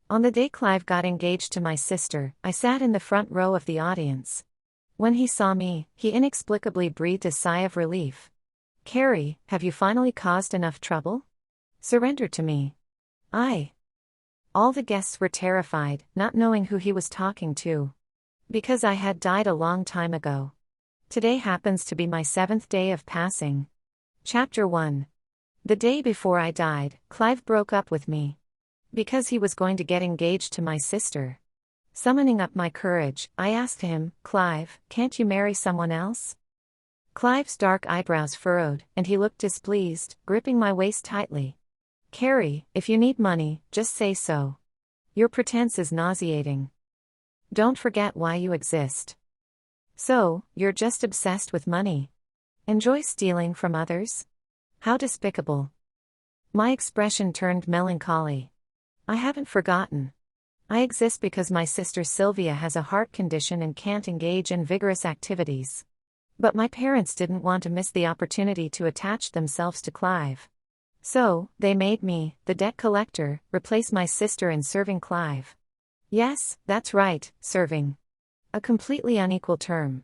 On the day Clive got engaged to my sister, I sat in the front row of the audience. When he saw me, he inexplicably breathed a sigh of relief. "Carrie, have you finally caused enough trouble? Surrender to me." All the guests were terrified, not knowing who he was talking to. Because I had died a long time ago. Today happens to be my 7th day of passing. Chapter 1. The day before I died, Clive broke up with me. Because he was going to get engaged to my sister. Summoning up my courage, I asked him, "Clive, can't you marry someone else?" Clive's dark eyebrows furrowed, and he looked displeased, gripping my waist tightly. "Carrie, if you need money, just say so. Your pretense is nauseating. Don't forget why you exist." "So, you're just obsessed with money? Enjoy stealing from others? How despicable." My expression turned melancholy. "I haven't forgotten. I exist because my sister Sylvia has a heart condition and can't engage in vigorous activities. But my parents didn't want to miss the opportunity to attach themselves to Clive. So, they made me, the debt collector, replace my sister in serving Clive. Yes, that's right, serving. A completely unequal term.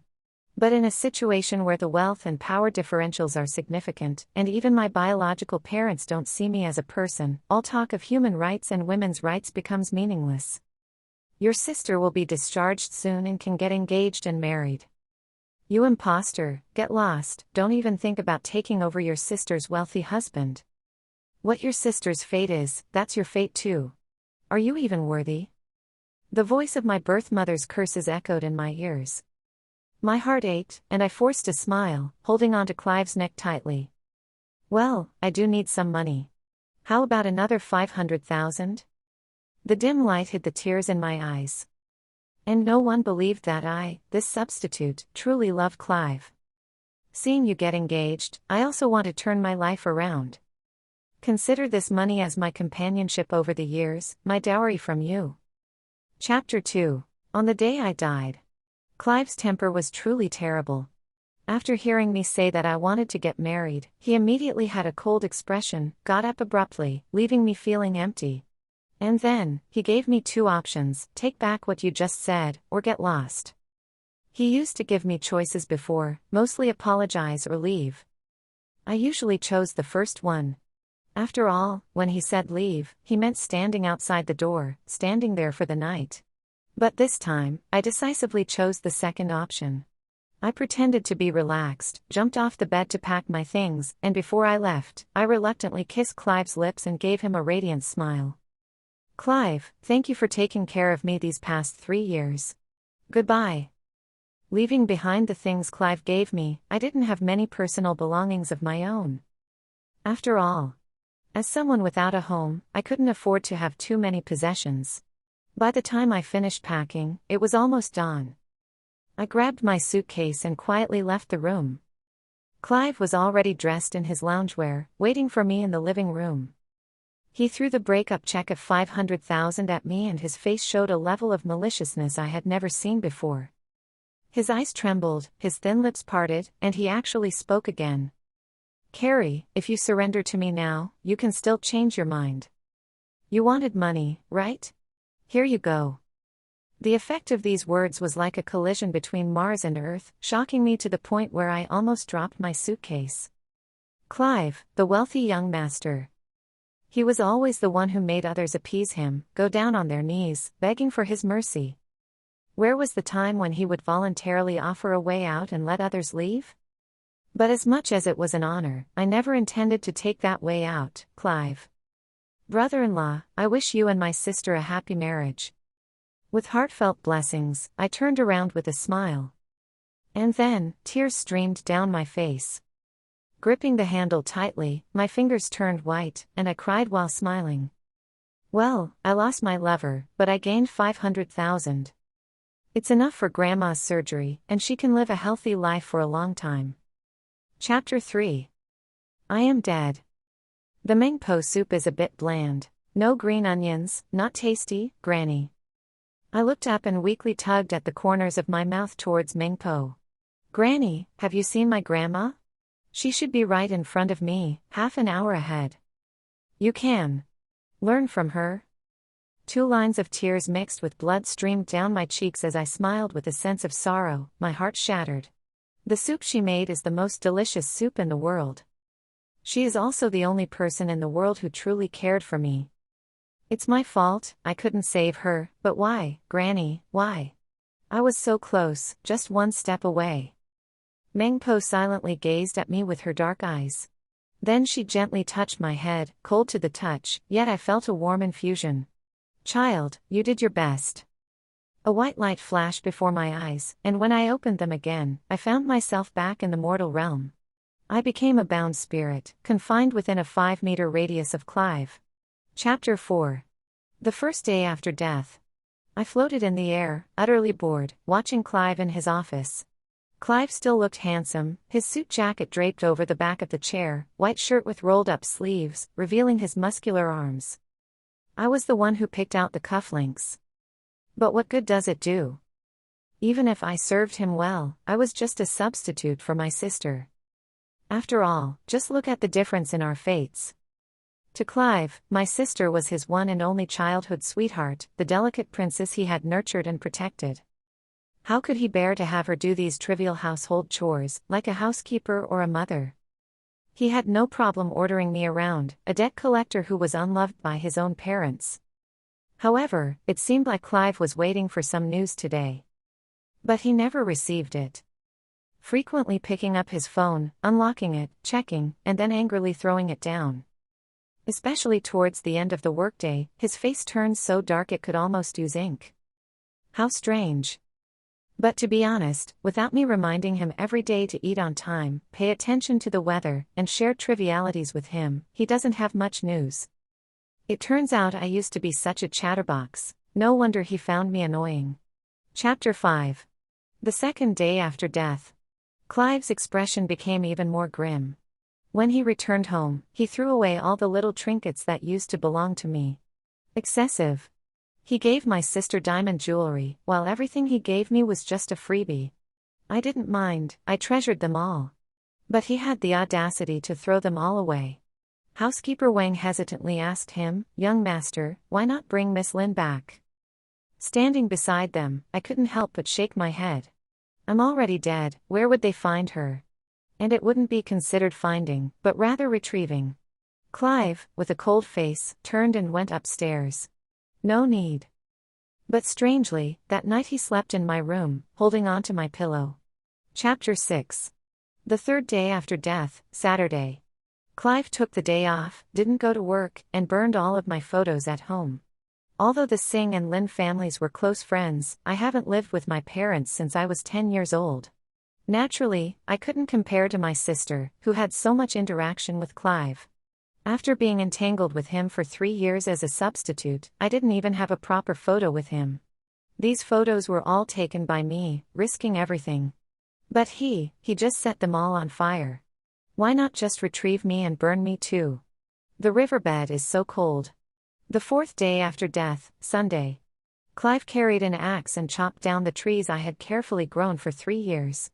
But in a situation where the wealth and power differentials are significant, and even my biological parents don't see me as a person, all talk of human rights and women's rights becomes meaningless. Your sister will be discharged soon and can get engaged and married. You imposter, get lost, don't even think about taking over your sister's wealthy husband. What your sister's fate is, that's your fate too. Are you even worthy?" The voice of my birth mother's curses echoed in my ears. My heart ached, and I forced a smile, holding onto Clive's neck tightly. "Well, I do need some money. How about another 500,000? The dim light hid the tears in my eyes. And no one believed that I, this substitute, truly loved Clive. "Seeing you get engaged, I also want to turn my life around. Consider this money as my companionship over the years, my dowry from you." Chapter 2. On the day I died. Clive's temper was truly terrible. After hearing me say that I wanted to get married, he immediately had a cold expression, got up abruptly, leaving me feeling empty. And then, he gave me 2 options: take back what you just said, or get lost. He used to give me choices before, mostly apologize or leave. I usually chose the first one. After all, when he said leave, he meant standing outside the door, standing there for the night. But this time, I decisively chose the second option. I pretended to be relaxed, jumped off the bed to pack my things, and before I left, I reluctantly kissed Clive's lips and gave him a radiant smile. "Clive, thank you for taking care of me these past 3 years. Goodbye." Leaving behind the things Clive gave me, I didn't have many personal belongings of my own. After all, as someone without a home, I couldn't afford to have too many possessions. By the time I finished packing, it was almost dawn. I grabbed my suitcase and quietly left the room. Clive was already dressed in his loungewear, waiting for me in the living room. He threw the breakup check of 500,000 at me, and his face showed a level of maliciousness I had never seen before. His eyes trembled, his thin lips parted, and he actually spoke again. "Carrie, if you surrender to me now, you can still change your mind. You wanted money, right? Here you go." The effect of these words was like a collision between Mars and Earth, shocking me to the point where I almost dropped my suitcase. Clive, the wealthy young master. He was always the one who made others appease him, go down on their knees, begging for his mercy. Where was the time when he would voluntarily offer a way out and let others leave? But as much as it was an honor, I never intended to take that way out, Clive. Brother-in-law, I wish you and my sister a happy marriage. With heartfelt blessings, I turned around with a smile. And then, tears streamed down my face. Gripping the handle tightly, my fingers turned white, and I cried while smiling. Well, I lost my lover, but I gained 500,000. It's enough for Grandma's surgery, and she can live a healthy life for a long time. Chapter 3. I am dead. The mangpo soup is a bit bland. No green onions, not tasty, Granny. I looked up and weakly tugged at the corners of my mouth towards mangpo. Granny, have you seen my grandma? She should be right in front of me, half an hour ahead. You can learn from her. 2 lines of tears mixed with blood streamed down my cheeks as I smiled with a sense of sorrow, my heart shattered. The soup she made is the most delicious soup in the world. She is also the only person in the world who truly cared for me. It's my fault, I couldn't save her, but why, Granny, why? I was so close, just one step away. Mengpo silently gazed at me with her dark eyes. Then she gently touched my head, cold to the touch, yet I felt a warm infusion. Child, you did your best. A white light flashed before my eyes, and when I opened them again, I found myself back in the mortal realm. I became a bound spirit, confined within a 5-meter radius of Clive. Chapter 4. The first day after death. I floated in the air, utterly bored, watching Clive in his office. Clive still looked handsome, his suit jacket draped over the back of the chair, white shirt with rolled-up sleeves, revealing his muscular arms. I was the one who picked out the cufflinks. But what good does it do? Even if I served him well, I was just a substitute for my sister. After all, just look at the difference in our fates. To Clive, my sister was his one and only childhood sweetheart, the delicate princess he had nurtured and protected. How could he bear to have her do these trivial household chores, like a housekeeper or a mother? He had no problem ordering me around, a debt collector who was unloved by his own parents. However, it seemed like Clive was waiting for some news today. But he never received it. Frequently picking up his phone, unlocking it, checking, and then angrily throwing it down. Especially towards the end of the workday, his face turned so dark it could almost ooze ink. How strange. But to be honest, without me reminding him every day to eat on time, pay attention to the weather, and share trivialities with him, he doesn't have much news. It turns out I used to be such a chatterbox, no wonder he found me annoying. Chapter 5. The second day after death. Clive's expression became even more grim. When he returned home, he threw away all the little trinkets that used to belong to me. Excessive. He gave my sister diamond jewelry, while everything he gave me was just a freebie. I didn't mind, I treasured them all. But he had the audacity to throw them all away. Housekeeper Wang hesitantly asked him, "Young master, why not bring Miss Lin back?" Standing beside them, I couldn't help but shake my head. I'm already dead, where would they find her? And it wouldn't be considered finding, but rather retrieving. Clive, with a cold face, turned and went upstairs. No need. But strangely, that night he slept in my room, holding onto my pillow. Chapter 6. The third day after death, Saturday. Clive took the day off, didn't go to work, and burned all of my photos at home. Although the Singh and Lin families were close friends, I haven't lived with my parents since I was 10 years old. Naturally, I couldn't compare to my sister, who had so much interaction with Clive. After being entangled with him for 3 years as a substitute, I didn't even have a proper photo with him. These photos were all taken by me, risking everything. But he just set them all on fire. Why not just retrieve me and burn me too? The riverbed is so cold. The fourth day after death, Sunday. Clive carried an axe and chopped down the trees I had carefully grown for 3 years.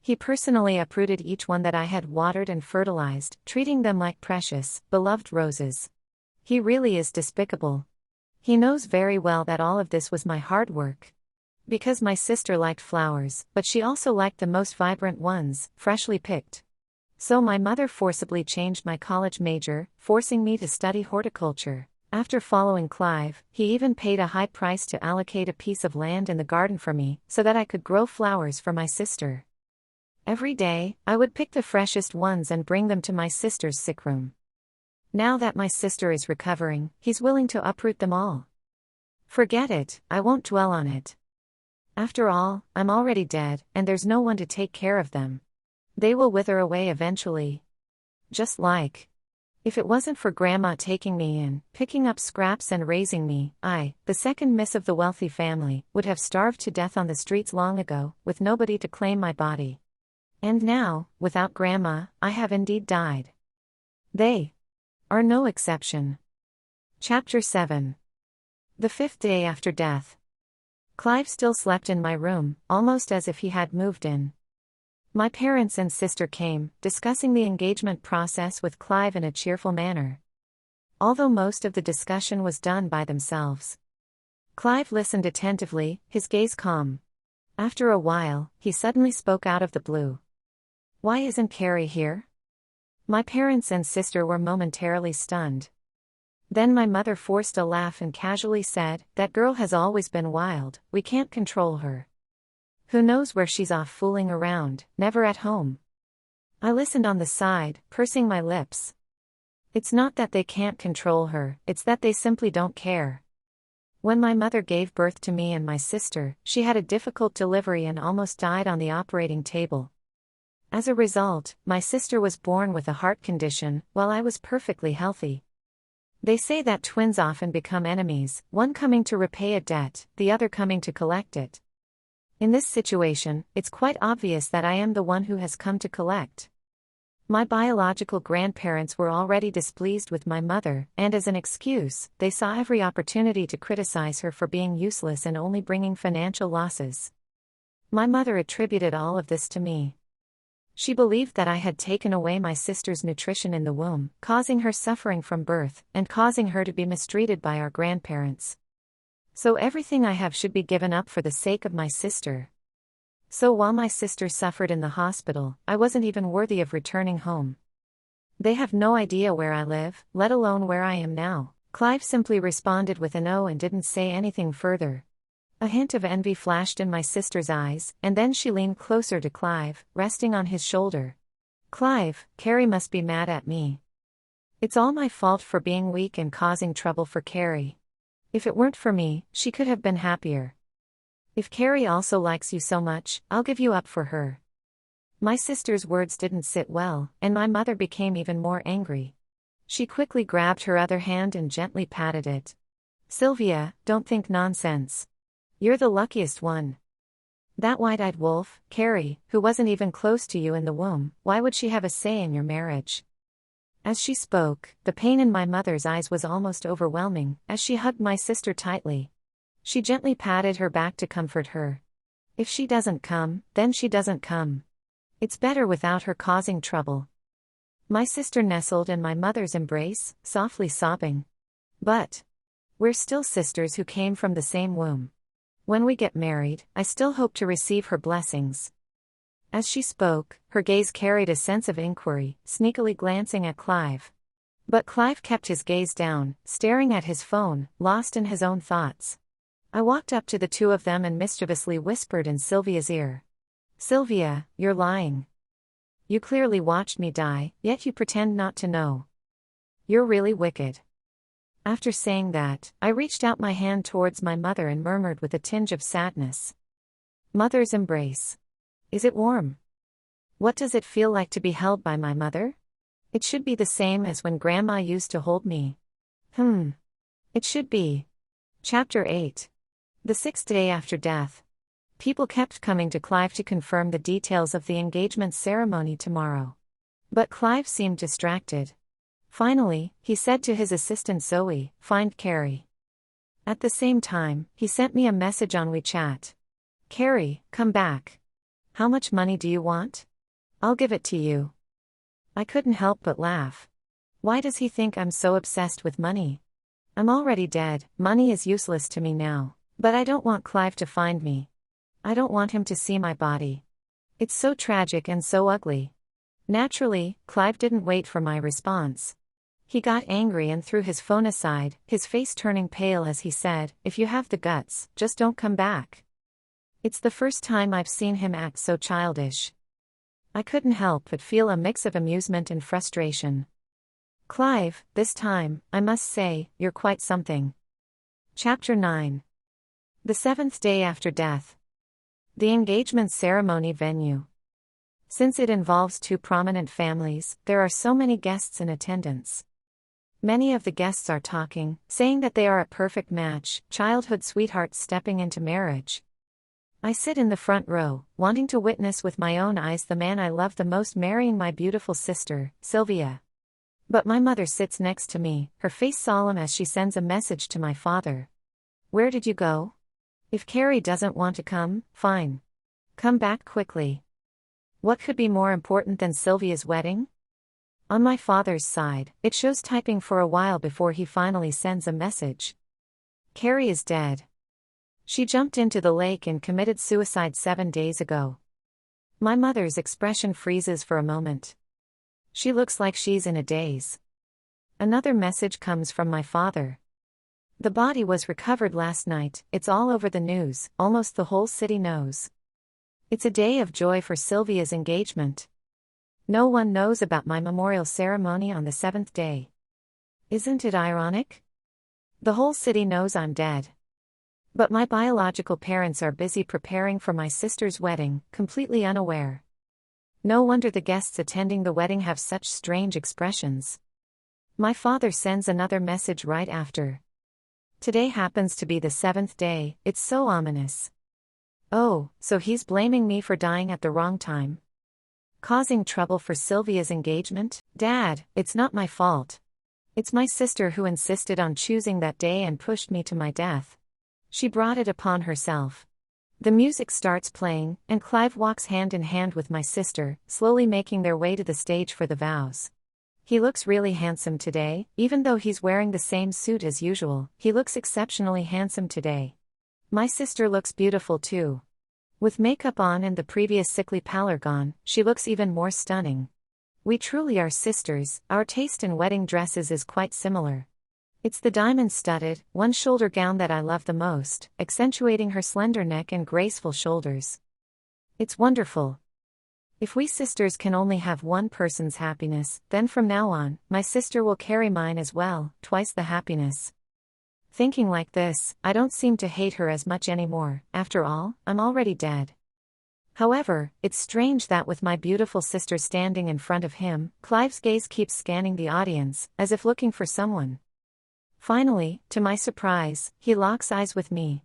He personally uprooted each one that I had watered and fertilized, treating them like precious, beloved roses. He really is despicable. He knows very well that all of this was my hard work. Because my sister liked flowers, but she also liked the most vibrant ones, freshly picked. So my mother forcibly changed my college major, forcing me to study horticulture. After following Clive, he even paid a high price to allocate a piece of land in the garden for me, so that I could grow flowers for my sister. Every day, I would pick the freshest ones and bring them to my sister's sick room. Now that my sister is recovering, he's willing to uproot them all. Forget it, I won't dwell on it. After all, I'm already dead, and there's no one to take care of them. They will wither away eventually. Just like. If it wasn't for Grandma taking me in, picking up scraps and raising me, I, the second miss of the wealthy family, would have starved to death on the streets long ago, with nobody to claim my body. And now, without Grandma, I have indeed died. They are no exception. Chapter 7. The fifth day after death. Clive still slept in my room, almost as if he had moved in. My parents and sister came, discussing the engagement process with Clive in a cheerful manner. Although most of the discussion was done by themselves. Clive listened attentively, his gaze calm. After a while, he suddenly spoke out of the blue. "Why isn't Carrie here?" My parents and sister were momentarily stunned. Then my mother forced a laugh and casually said, "That girl has always been wild, we can't control her. Who knows where she's off fooling around, never at home." I listened on the side, pursing my lips. It's not that they can't control her, it's that they simply don't care. When my mother gave birth to me and my sister, she had a difficult delivery and almost died on the operating table. As a result, my sister was born with a heart condition, while I was perfectly healthy. They say that twins often become enemies, one coming to repay a debt, the other coming to collect it. In this situation, it's quite obvious that I am the one who has come to collect. My biological grandparents were already displeased with my mother, and as an excuse, they saw every opportunity to criticize her for being useless and only bringing financial losses. My mother attributed all of this to me. She believed that I had taken away my sister's nutrition in the womb, causing her suffering from birth, and causing her to be mistreated by our grandparents. So everything I have should be given up for the sake of my sister. So while my sister suffered in the hospital, I wasn't even worthy of returning home. They have no idea where I live, let alone where I am now. Clive simply responded with an "oh" and didn't say anything further. A hint of envy flashed in my sister's eyes, and then she leaned closer to Clive, resting on his shoulder. "Clive, Carrie must be mad at me. It's all my fault for being weak and causing trouble for Carrie. If it weren't for me, she could have been happier. If Carrie also likes you so much, I'll give you up for her." My sister's words didn't sit well, and my mother became even more angry. She quickly grabbed her other hand and gently patted it. "Sylvia, don't think nonsense. You're the luckiest one. That wide-eyed wolf, Carrie, who wasn't even close to you in the womb, why would she have a say in your marriage?" As she spoke, the pain in my mother's eyes was almost overwhelming, as she hugged my sister tightly. She gently patted her back to comfort her. "If she doesn't come, then she doesn't come. It's better without her causing trouble." My sister nestled in my mother's embrace, softly sobbing. "But we're still sisters who came from the same womb. When we get married, I still hope to receive her blessings." As she spoke, her gaze carried a sense of inquiry, sneakily glancing at Clive. But Clive kept his gaze down, staring at his phone, lost in his own thoughts. I walked up to the two of them and mischievously whispered in Sylvia's ear. "Sylvia, you're lying. You clearly watched me die, yet you pretend not to know. You're really wicked." After saying that, I reached out my hand towards my mother and murmured with a tinge of sadness. "Mother's embrace. Is it warm? What does it feel like to be held by my mother? It should be the same as when Grandma used to hold me. It should be." Chapter 8. The 6th day after death. People kept coming to Clive to confirm the details of the engagement ceremony tomorrow. But Clive seemed distracted. Finally, he said to his assistant Zoe, "Find Carrie." At the same time, he sent me a message on WeChat. "Carrie, come back. How much money do you want? I'll give it to you." I couldn't help but laugh. Why does he think I'm so obsessed with money? I'm already dead, money is useless to me now. But I don't want Clive to find me. I don't want him to see my body. It's so tragic and so ugly. Naturally, Clive didn't wait for my response. He got angry and threw his phone aside, his face turning pale as he said, "If you have the guts, just don't come back." It's the first time I've seen him act so childish. I couldn't help but feel a mix of amusement and frustration. "Clive, this time, I must say, you're quite something." Chapter 9. The 7th day after death. The engagement ceremony venue. Since it involves two prominent families, there are so many guests in attendance. Many of the guests are talking, saying that they are a perfect match, childhood sweethearts stepping into marriage. I sit in the front row, wanting to witness with my own eyes the man I love the most marrying my beautiful sister, Sylvia. But my mother sits next to me, her face solemn as she sends a message to my father. "Where did you go? If Carrie doesn't want to come, fine. Come back quickly." What could be more important than Sylvia's wedding? On my father's side, it shows typing for a while before he finally sends a message. "Carrie is dead. She jumped into the lake and committed suicide 7 days ago. My mother's expression freezes for a moment. She looks like she's in a daze. Another message comes from my father. The body was recovered last night, it's all over the news, almost the whole city knows. It's a day of joy for Sylvia's engagement. No one knows about my memorial ceremony on the 7th day. Isn't it ironic? The whole city knows I'm dead. But my biological parents are busy preparing for my sister's wedding, completely unaware. No wonder the guests attending the wedding have such strange expressions. My father sends another message right after. Today happens to be the 7th day, it's so ominous. Oh, so he's blaming me for dying at the wrong time. Causing trouble for Sylvia's engagement? Dad, it's not my fault. It's my sister who insisted on choosing that day and pushed me to my death. She brought it upon herself. The music starts playing, and Clive walks hand in hand with my sister, slowly making their way to the stage for the vows. He looks really handsome today, even though he's wearing the same suit as usual, he looks exceptionally handsome today. My sister looks beautiful too. With makeup on and the previous sickly pallor gone, she looks even more stunning. We truly are sisters, our taste in wedding dresses is quite similar. It's the diamond-studded, one-shoulder gown that I love the most, accentuating her slender neck and graceful shoulders. It's wonderful. If we sisters can only have one person's happiness, then from now on, my sister will carry mine as well, twice the happiness. Thinking like this, I don't seem to hate her as much anymore, after all, I'm already dead. However, it's strange that with my beautiful sister standing in front of him, Clive's gaze keeps scanning the audience, as if looking for someone. Finally, to my surprise, he locks eyes with me.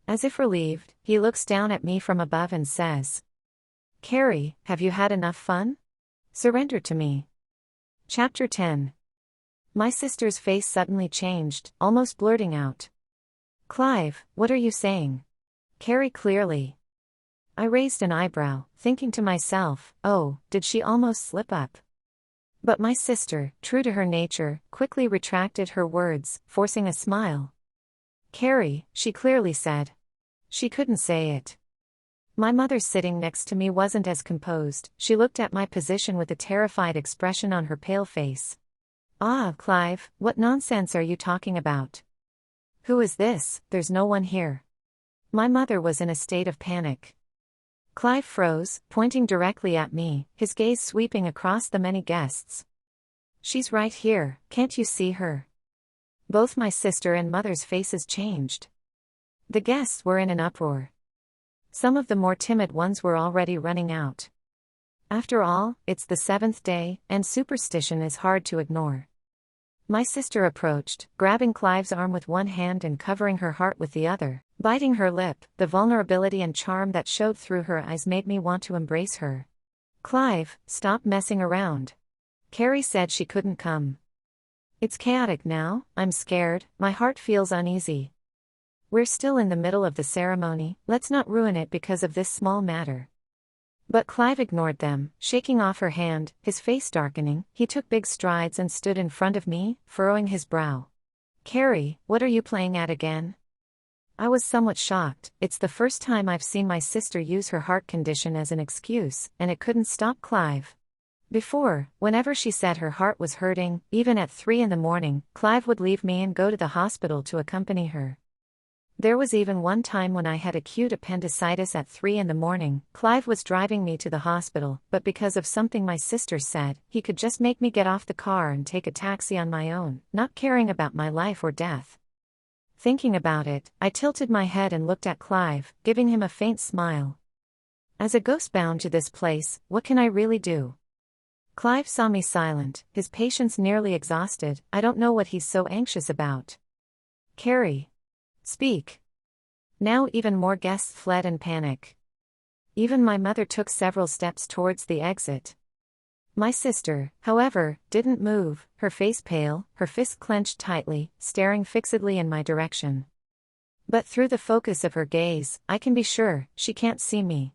As if relieved, he looks down at me from above and says, "Carrie, have you had enough fun? Surrender to me." Chapter 10. My sister's face suddenly changed, almost blurting out, "Clive, what are you saying?" "Carrie, clearly." I raised an eyebrow, thinking to myself, oh, did she almost slip up? But my sister, true to her nature, quickly retracted her words, forcing a smile. "Carrie," she clearly said. She couldn't say it. My mother sitting next to me wasn't as composed, she looked at my position with a terrified expression on her pale face. "Ah, Clive, what nonsense are you talking about? Who is this? There's no one here." My mother was in a state of panic. Clive froze, pointing directly at me, his gaze sweeping across the many guests. "She's right here, can't you see her?" Both my sister and mother's faces changed. The guests were in an uproar. Some of the more timid ones were already running out. After all, it's the 7th day, and superstition is hard to ignore. My sister approached, grabbing Clive's arm with one hand and covering her heart with the other, biting her lip. The vulnerability and charm that showed through her eyes made me want to embrace her. "Clive, stop messing around. Carrie said she couldn't come. It's chaotic now, I'm scared, my heart feels uneasy. We're still in the middle of the ceremony, let's not ruin it because of this small matter." But Clive ignored them, shaking off her hand, his face darkening. He took big strides and stood in front of me, furrowing his brow. "Carrie, what are you playing at again?" I was somewhat shocked. It's the first time I've seen my sister use her heart condition as an excuse, and it couldn't stop Clive. Before, whenever she said her heart was hurting, even at 3 in the morning, Clive would leave me and go to the hospital to accompany her. There was even one time when I had acute appendicitis at 3 in the morning, Clive was driving me to the hospital, but because of something my sister said, he could just make me get off the car and take a taxi on my own, not caring about my life or death. Thinking about it, I tilted my head and looked at Clive, giving him a faint smile. As a ghost bound to this place, what can I really do? Clive saw me silent, his patience nearly exhausted. I don't know what he's so anxious about. "Carrie. Speak." Now even more guests fled in panic. Even my mother took several steps towards the exit. My sister, however, didn't move, her face pale, her fist clenched tightly, staring fixedly in my direction. But through the focus of her gaze, I can be sure, she can't see me.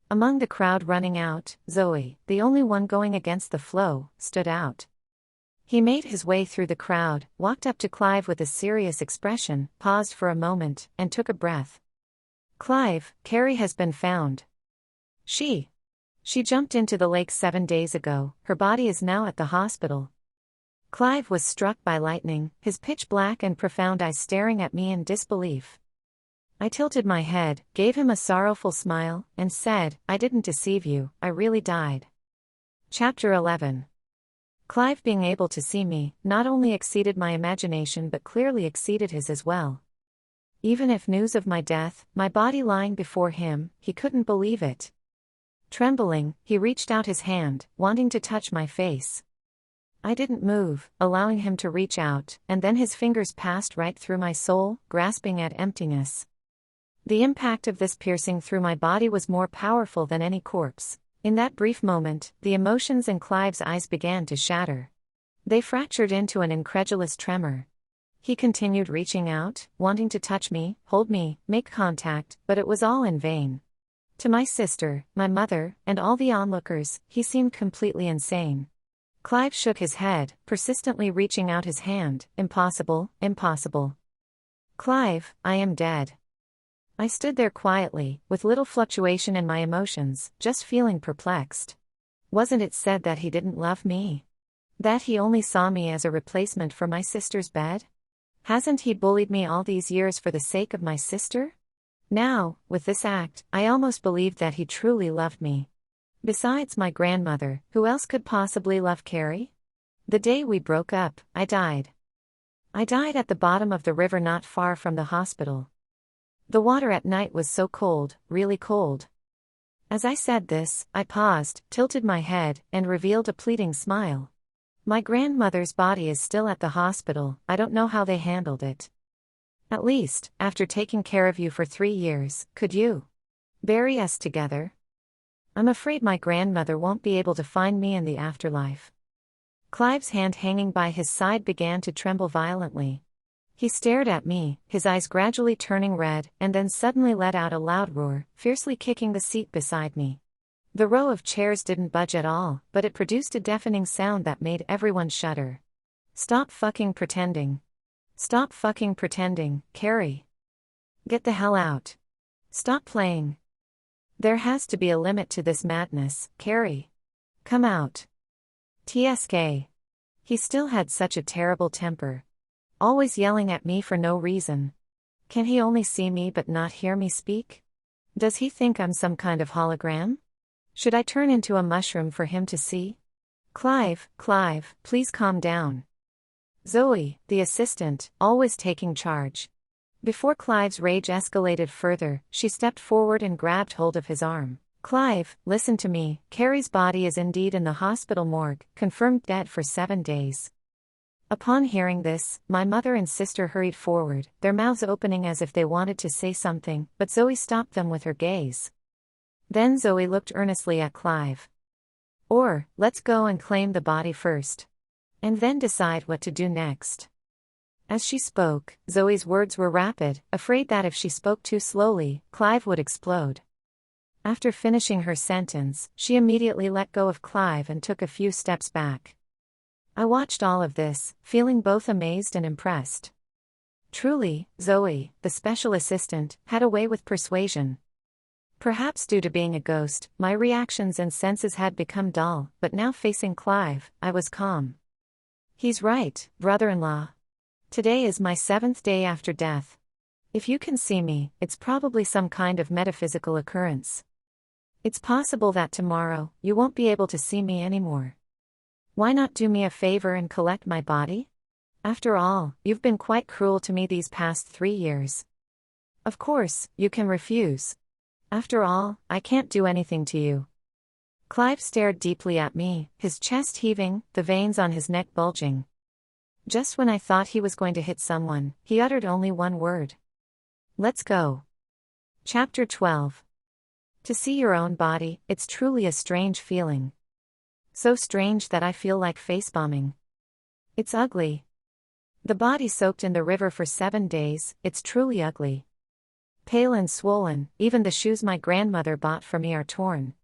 Among the crowd running out, Zoe, the only one going against the flow, stood out. He made his way through the crowd, walked up to Clive with a serious expression, paused for a moment, and took a breath. "Clive, Carrie has been found. She jumped into the lake 7 days ago, her body is now at the hospital." Clive was struck by lightning, his pitch-black and profound eyes staring at me in disbelief. I tilted my head, gave him a sorrowful smile, and said, "I didn't deceive you, I really died." Chapter 11. Clive being able to see me, not only exceeded my imagination but clearly exceeded his as well. Even if news of my death, my body lying before him, he couldn't believe it. Trembling, he reached out his hand, wanting to touch my face. I didn't move, allowing him to reach out, and then his fingers passed right through my soul, grasping at emptiness. The impact of this piercing through my body was more powerful than any corpse. In that brief moment, the emotions in Clive's eyes began to shatter. They fractured into an incredulous tremor. He continued reaching out, wanting to touch me, hold me, make contact, but it was all in vain. To my sister, my mother, and all the onlookers, he seemed completely insane. Clive shook his head, persistently reaching out his hand. "Impossible, impossible. Clive, I am dead." I stood there quietly, with little fluctuation in my emotions, just feeling perplexed. Wasn't it said that he didn't love me? That he only saw me as a replacement for my sister's bed? Hasn't he bullied me all these years for the sake of my sister? Now, with this act, I almost believed that he truly loved me. Besides my grandmother, who else could possibly love Carrie? The day we broke up, I died. I died at the bottom of the river not far from the hospital. The water at night was so cold, really cold. As I said this, I paused, tilted my head, and revealed a pleading smile. My grandmother's body is still at the hospital, I don't know how they handled it. At least, after taking care of you for 3 years, could you bury us together? I'm afraid my grandmother won't be able to find me in the afterlife. Clive's hand hanging by his side began to tremble violently. He stared at me, his eyes gradually turning red, and then suddenly let out a loud roar, fiercely kicking the seat beside me. The row of chairs didn't budge at all, but it produced a deafening sound that made everyone shudder. "Stop fucking pretending. Stop fucking pretending, Carrie. Get the hell out. Stop playing. There has to be a limit to this madness, Carrie. Come out." TSK. He still had such a terrible temper. Always yelling at me for no reason. Can he only see me but not hear me speak? Does he think I'm some kind of hologram? Should I turn into a mushroom for him to see? Clive, please calm down." Zoe, the assistant, always taking charge. Before Clive's rage escalated further, she stepped forward and grabbed hold of his arm. "Clive, listen to me, Carrie's body is indeed in the hospital morgue, confirmed dead for 7 days. Upon hearing this, my mother and sister hurried forward, their mouths opening as if they wanted to say something, but Zoe stopped them with her gaze. Then Zoe looked earnestly at Clive. "Or, let's go and claim the body first. And then decide what to do next." As she spoke, Zoe's words were rapid, afraid that if she spoke too slowly, Clive would explode. After finishing her sentence, she immediately let go of Clive and took a few steps back. I watched all of this, feeling both amazed and impressed. Truly, Zoe, the special assistant, had a way with persuasion. Perhaps due to being a ghost, my reactions and senses had become dull, but now facing Clive, I was calm. He's right, brother-in-law. Today is my 7th day after death. If you can see me, it's probably some kind of metaphysical occurrence. It's possible that tomorrow, you won't be able to see me anymore. Why not do me a favor and collect my body? After all, you've been quite cruel to me these past 3 years. Of course, you can refuse. After all, I can't do anything to you." Clive stared deeply at me, his chest heaving, the veins on his neck bulging. Just when I thought he was going to hit someone, he uttered only one word. "Let's go." Chapter 12. To see your own body, it's truly a strange feeling. So strange that I feel like face-bombing. It's ugly. The body soaked in the river for 7 days, it's truly ugly. Pale and swollen, even the shoes my grandmother bought for me are torn.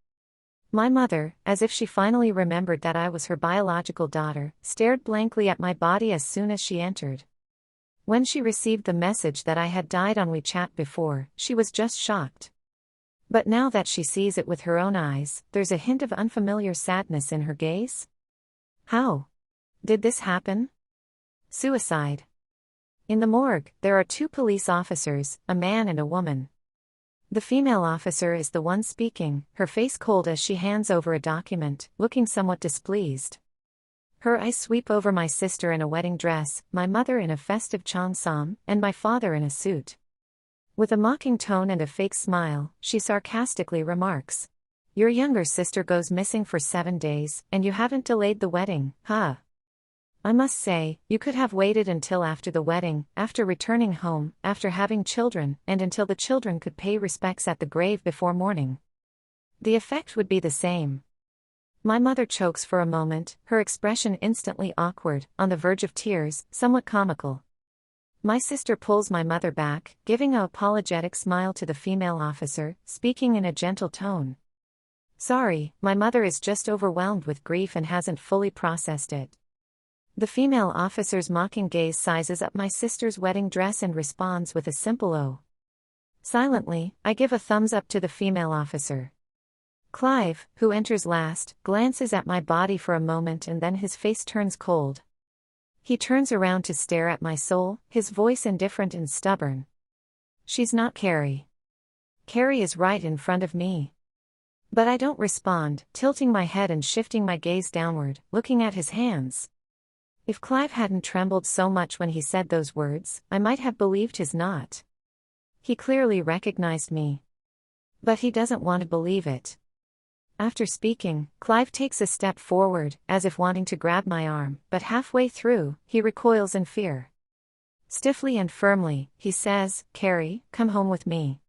My mother, as if she finally remembered that I was her biological daughter, stared blankly at my body as soon as she entered. When she received the message that I had died on WeChat before, she was just shocked. But now that she sees it with her own eyes, there's a hint of unfamiliar sadness in her gaze. How did this happen? Suicide. In the morgue, there are two police officers, a man and a woman. The female officer is the one speaking, her face cold as she hands over a document, looking somewhat displeased. Her eyes sweep over my sister in a wedding dress, my mother in a festive cheongsam, and my father in a suit. With a mocking tone and a fake smile, she sarcastically remarks, "Your younger sister goes missing for 7 days, and you haven't delayed the wedding, huh? I must say, you could have waited until after the wedding, after returning home, after having children, and until the children could pay respects at the grave before mourning. The effect would be the same." My mother chokes for a moment, her expression instantly awkward, on the verge of tears, somewhat comical. My sister pulls my mother back, giving an apologetic smile to the female officer, speaking in a gentle tone. "Sorry, my mother is just overwhelmed with grief and hasn't fully processed it." The female officer's mocking gaze sizes up my sister's wedding dress and responds with a simple "oh." Silently, I give a thumbs up to the female officer. Clive, who enters last, glances at my body for a moment and then his face turns cold. He turns around to stare at my soul, his voice indifferent and stubborn. "She's not Carrie. Carrie is right in front of me." But I don't respond, tilting my head and shifting my gaze downward, looking at his hands. If Clive hadn't trembled so much when he said those words, I might have believed his not. He clearly recognized me. But he doesn't want to believe it. After speaking, Clive takes a step forward, as if wanting to grab my arm, but halfway through, he recoils in fear. Stiffly and firmly, he says, "Carrie, come home with me."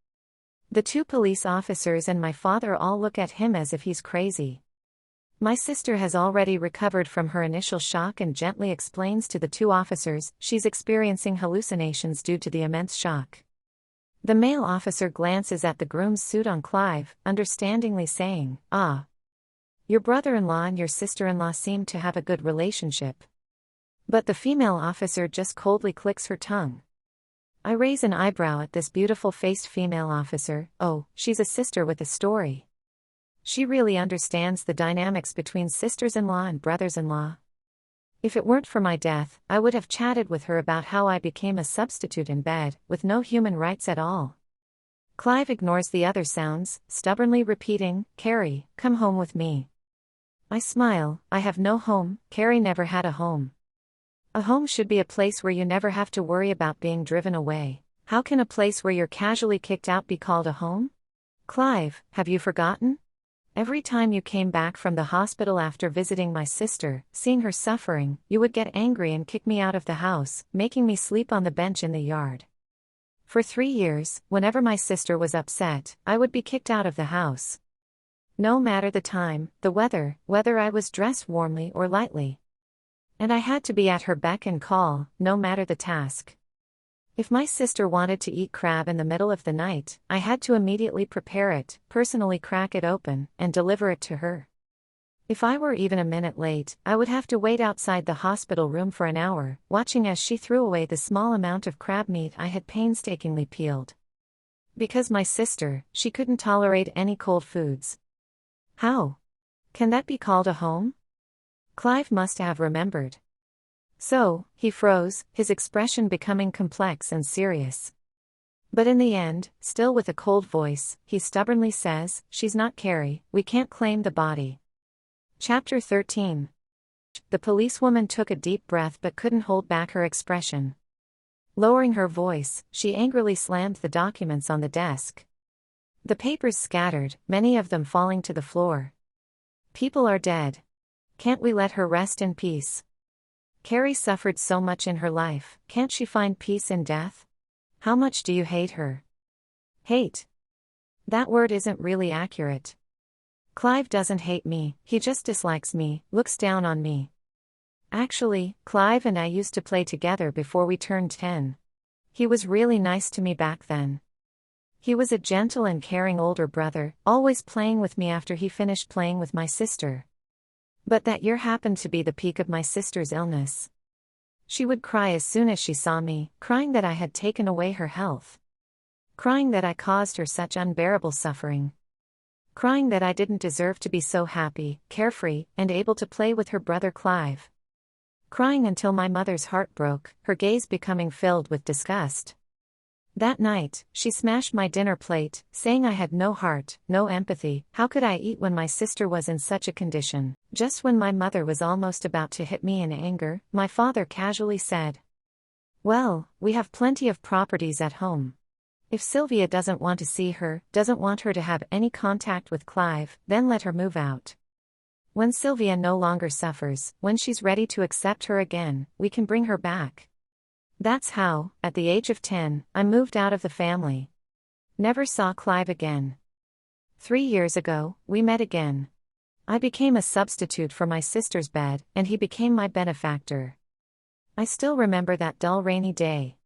The two police officers and my father all look at him as if he's crazy. My sister has already recovered from her initial shock and gently explains to the two officers she's experiencing hallucinations due to the immense shock. The male officer glances at the groom's suit on Clive, understandingly saying, "Ah. Your brother-in-law and your sister-in-law seem to have a good relationship." But the female officer just coldly clicks her tongue. I raise an eyebrow at this beautiful-faced female officer. Oh, she's a sister with a story. She really understands the dynamics between sisters-in-law and brothers-in-law. If it weren't for my death, I would have chatted with her about how I became a substitute in bed, with no human rights at all. Clive ignores the other sounds, stubbornly repeating, "Carrie, come home with me." I smile. I have no home. Carrie never had a home. A home should be a place where you never have to worry about being driven away. How can a place where you're casually kicked out be called a home? Clive, have you forgotten? Every time you came back from the hospital after visiting my sister, seeing her suffering, you would get angry and kick me out of the house, making me sleep on the bench in the yard. For 3 years, whenever my sister was upset, I would be kicked out of the house. No matter the time, the weather, whether I was dressed warmly or lightly. And I had to be at her beck and call, no matter the task. If my sister wanted to eat crab in the middle of the night, I had to immediately prepare it, personally crack it open, and deliver it to her. If I were even a minute late, I would have to wait outside the hospital room for an hour, watching as she threw away the small amount of crab meat I had painstakingly peeled. Because my sister, she couldn't tolerate any cold foods. How can that be called a home? Clive must have remembered. So, he froze, his expression becoming complex and serious. But in the end, still with a cold voice, he stubbornly says, "She's not Carrie, we can't claim the body." Chapter 13. The policewoman took a deep breath but couldn't hold back her expression. Lowering her voice, she angrily slammed the documents on the desk. The papers scattered, many of them falling to the floor. "People are dead. Can't we let her rest in peace? Carrie suffered so much in her life, can't she find peace in death? How much do you hate her?" Hate. That word isn't really accurate. Clive doesn't hate me, he just dislikes me, looks down on me. Actually, Clive and I used to play together before we turned 10. He was really nice to me back then. He was a gentle and caring older brother, always playing with me after he finished playing with my sister. But that year happened to be the peak of my sister's illness. She would cry as soon as she saw me, crying that I had taken away her health. Crying that I caused her such unbearable suffering. Crying that I didn't deserve to be so happy, carefree, and able to play with her brother Clive. Crying until my mother's heart broke, her gaze becoming filled with disgust. That night, she smashed my dinner plate, saying I had no heart, no empathy. How could I eat when my sister was in such a condition? Just when my mother was almost about to hit me in anger, my father casually said, "Well, we have plenty of properties at home. If Sylvia doesn't want to see her, doesn't want her to have any contact with Clive, then let her move out. When Sylvia no longer suffers, when she's ready to accept her again, we can bring her back." That's how, at the age of 10, I moved out of the family. Never saw Clive again. 3 years ago, we met again. I became a substitute for my sister's bed, and he became my benefactor. I still remember that dull rainy day.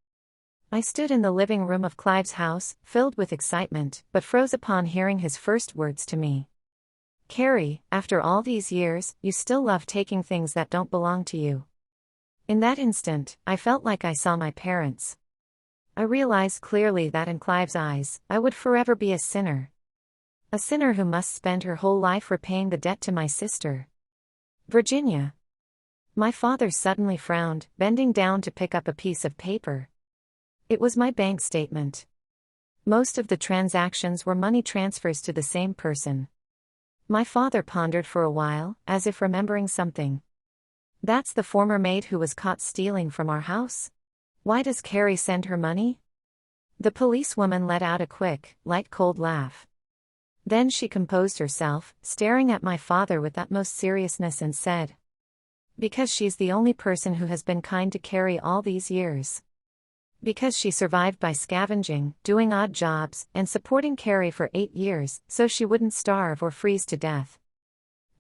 I stood in the living room of Clive's house, filled with excitement, but froze upon hearing his first words to me. "Carrie, after all these years, you still love taking things that don't belong to you." In that instant, I felt like I saw my parents. I realized clearly that in Clive's eyes, I would forever be a sinner. A sinner who must spend her whole life repaying the debt to my sister. "Virginia." My father suddenly frowned, bending down to pick up a piece of paper. It was my bank statement. Most of the transactions were money transfers to the same person. My father pondered for a while, as if remembering something. "That's the former maid who was caught stealing from our house? Why does Carrie send her money?" The policewoman let out a quick, light cold laugh. Then she composed herself, staring at my father with utmost seriousness and said, "Because she's the only person who has been kind to Carrie all these years. Because she survived by scavenging, doing odd jobs, and supporting Carrie for 8 years, so she wouldn't starve or freeze to death."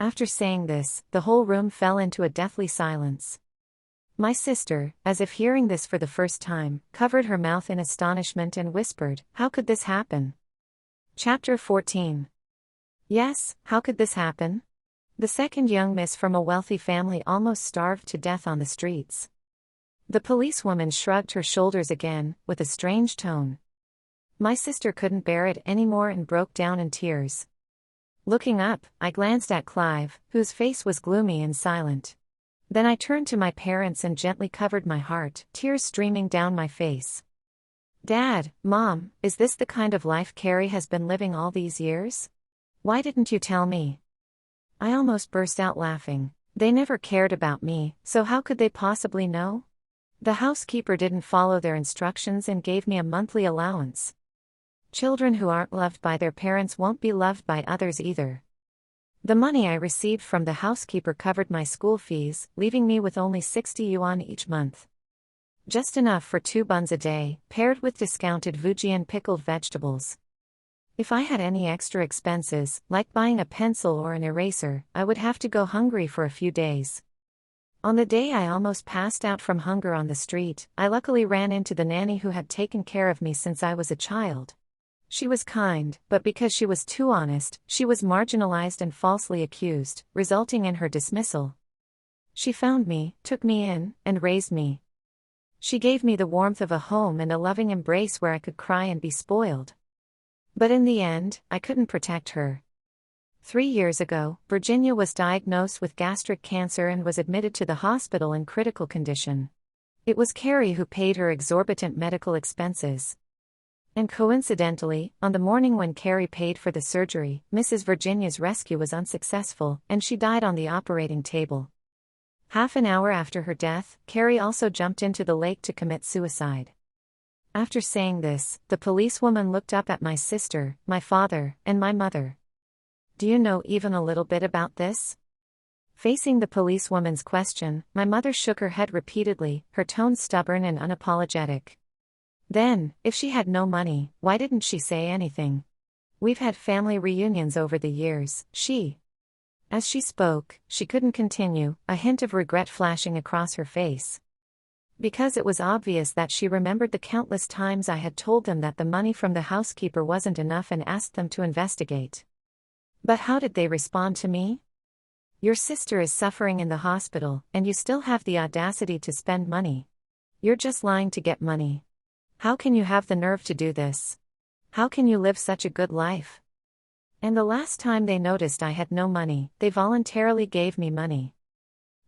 After saying this, the whole room fell into a deathly silence. My sister, as if hearing this for the first time, covered her mouth in astonishment and whispered, "How could this happen?" Chapter 14. Yes, how could this happen? The second young miss from a wealthy family almost starved to death on the streets. The policewoman shrugged her shoulders again, with a strange tone. My sister couldn't bear it anymore and broke down in tears. Looking up, I glanced at Clive, whose face was gloomy and silent. Then I turned to my parents and gently covered my heart, tears streaming down my face. "Dad, Mom, is this the kind of life Carrie has been living all these years? Why didn't you tell me?" I almost burst out laughing. They never cared about me, so how could they possibly know? The housekeeper didn't follow their instructions and gave me a monthly allowance. Children who aren't loved by their parents won't be loved by others either. The money I received from the housekeeper covered my school fees, leaving me with only 60 yuan each month. Just enough for 2 buns a day, paired with discounted veggie and pickled vegetables. If I had any extra expenses, like buying a pencil or an eraser, I would have to go hungry for a few days. On the day I almost passed out from hunger on the street, I luckily ran into the nanny who had taken care of me since I was a child. She was kind, but because she was too honest, she was marginalized and falsely accused, resulting in her dismissal. She found me, took me in, and raised me. She gave me the warmth of a home and a loving embrace where I could cry and be spoiled. But in the end, I couldn't protect her. 3 years ago, Virginia was diagnosed with gastric cancer and was admitted to the hospital in critical condition. It was Carrie who paid her exorbitant medical expenses. And coincidentally, on the morning when Carrie paid for the surgery, Mrs. Virginia's rescue was unsuccessful, and she died on the operating table. Half an hour after her death, Carrie also jumped into the lake to commit suicide. After saying this, the policewoman looked up at my sister, my father, and my mother. "Do you know even a little bit about this?" Facing the policewoman's question, my mother shook her head repeatedly, her tone stubborn and unapologetic. "Then, if she had no money, why didn't she say anything? We've had family reunions over the years, she..." As she spoke, she couldn't continue, a hint of regret flashing across her face. Because it was obvious that she remembered the countless times I had told them that the money from the housekeeper wasn't enough and asked them to investigate. But how did they respond to me? Your sister is suffering in the hospital, and you still have the audacity to spend money. You're just lying to get money. How can you have the nerve to do this? How can you live such a good life? And the last time they noticed I had no money, they voluntarily gave me money.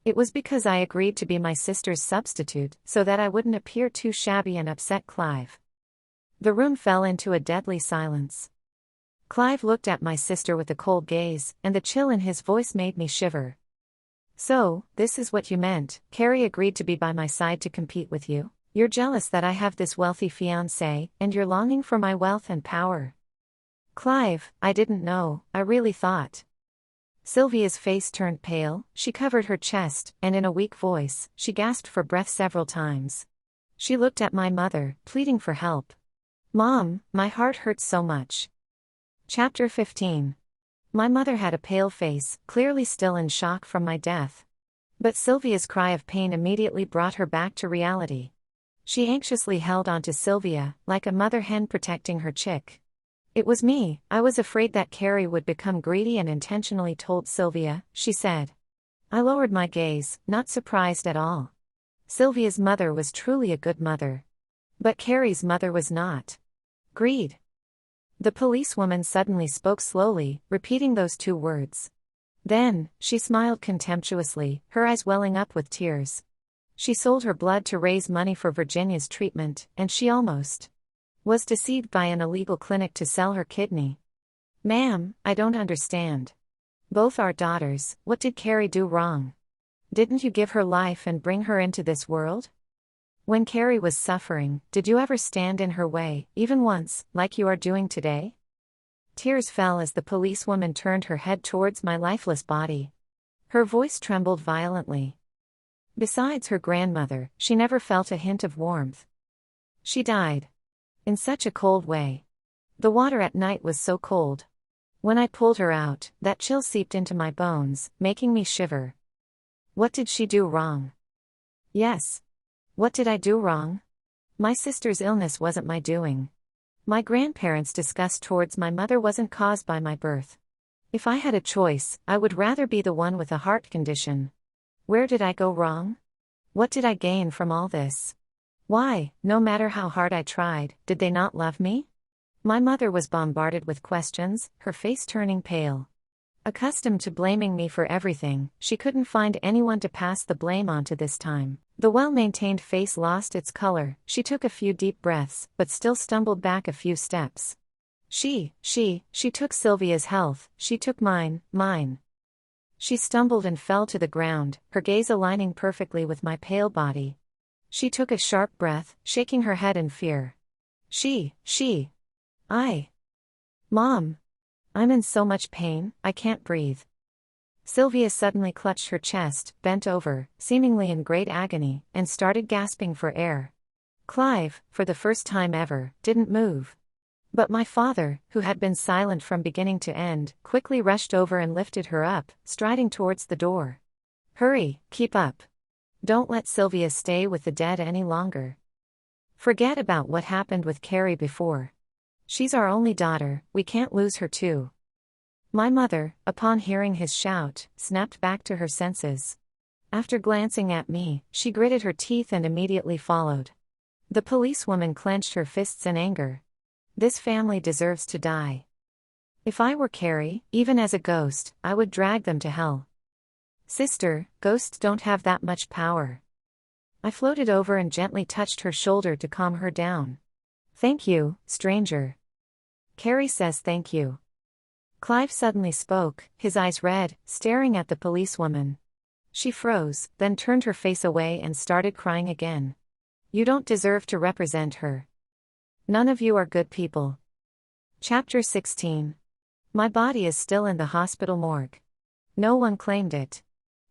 It was because I agreed to be my sister's substitute, so that I wouldn't appear too shabby and upset Clive. The room fell into a deadly silence. Clive looked at my sister with a cold gaze, and the chill in his voice made me shiver. So, this is what you meant. Carrie agreed to be by my side to compete with you. You're jealous that I have this wealthy fiancé, and you're longing for my wealth and power. Clive, I didn't know, I really thought. Sylvia's face turned pale, she covered her chest, and in a weak voice, she gasped for breath several times. She looked at my mother, pleading for help. Mom, my heart hurts so much. Chapter 15. My mother had a pale face, clearly still in shock from my death. But Sylvia's cry of pain immediately brought her back to reality. She anxiously held onto Sylvia, like a mother hen protecting her chick. It was me, I was afraid that Carrie would become greedy and intentionally told Sylvia, she said. I lowered my gaze, not surprised at all. Sylvia's mother was truly a good mother. But Carrie's mother was not. Greed. The policewoman suddenly spoke slowly, repeating those two words. Then, she smiled contemptuously, her eyes welling up with tears. She sold her blood to raise money for Virginia's treatment, and she almost was deceived by an illegal clinic to sell her kidney. Ma'am, I don't understand. Both our daughters, what did Carrie do wrong? Didn't you give her life and bring her into this world? When Carrie was suffering, did you ever stand in her way, even once, like you are doing today? Tears fell as the policewoman turned her head towards my lifeless body. Her voice trembled violently. Besides her grandmother, she never felt a hint of warmth. She died. In such a cold way. The water at night was so cold. When I pulled her out, that chill seeped into my bones, making me shiver. What did she do wrong? Yes. What did I do wrong? My sister's illness wasn't my doing. My grandparents' disgust towards my mother wasn't caused by my birth. If I had a choice, I would rather be the one with a heart condition. Where did I go wrong? What did I gain from all this? Why, no matter how hard I tried, did they not love me? My mother was bombarded with questions, her face turning pale. Accustomed to blaming me for everything, she couldn't find anyone to pass the blame on to this time. The well-maintained face lost its color, she took a few deep breaths, but still stumbled back a few steps. She took Sylvia's health, she took mine. She stumbled and fell to the ground, her gaze aligning perfectly with my pale body. She took a sharp breath, shaking her head in fear. Mom. I'm in so much pain, I can't breathe. Sylvia suddenly clutched her chest, bent over, seemingly in great agony, and started gasping for air. Clive, for the first time ever, didn't move. But my father, who had been silent from beginning to end, quickly rushed over and lifted her up, striding towards the door. Hurry, keep up. Don't let Sylvia stay with the dead any longer. Forget about what happened with Carrie before. She's our only daughter, we can't lose her too. My mother, upon hearing his shout, snapped back to her senses. After glancing at me, she gritted her teeth and immediately followed. The policewoman clenched her fists in anger. This family deserves to die. If I were Carrie, even as a ghost, I would drag them to hell. Sister, ghosts don't have that much power. I floated over and gently touched her shoulder to calm her down. Thank you, stranger. Carrie says thank you. Clive suddenly spoke, his eyes red, staring at the policewoman. She froze, then turned her face away and started crying again. You don't deserve to represent her. None of you are good people. Chapter 16. My body is still in the hospital morgue. No one claimed it.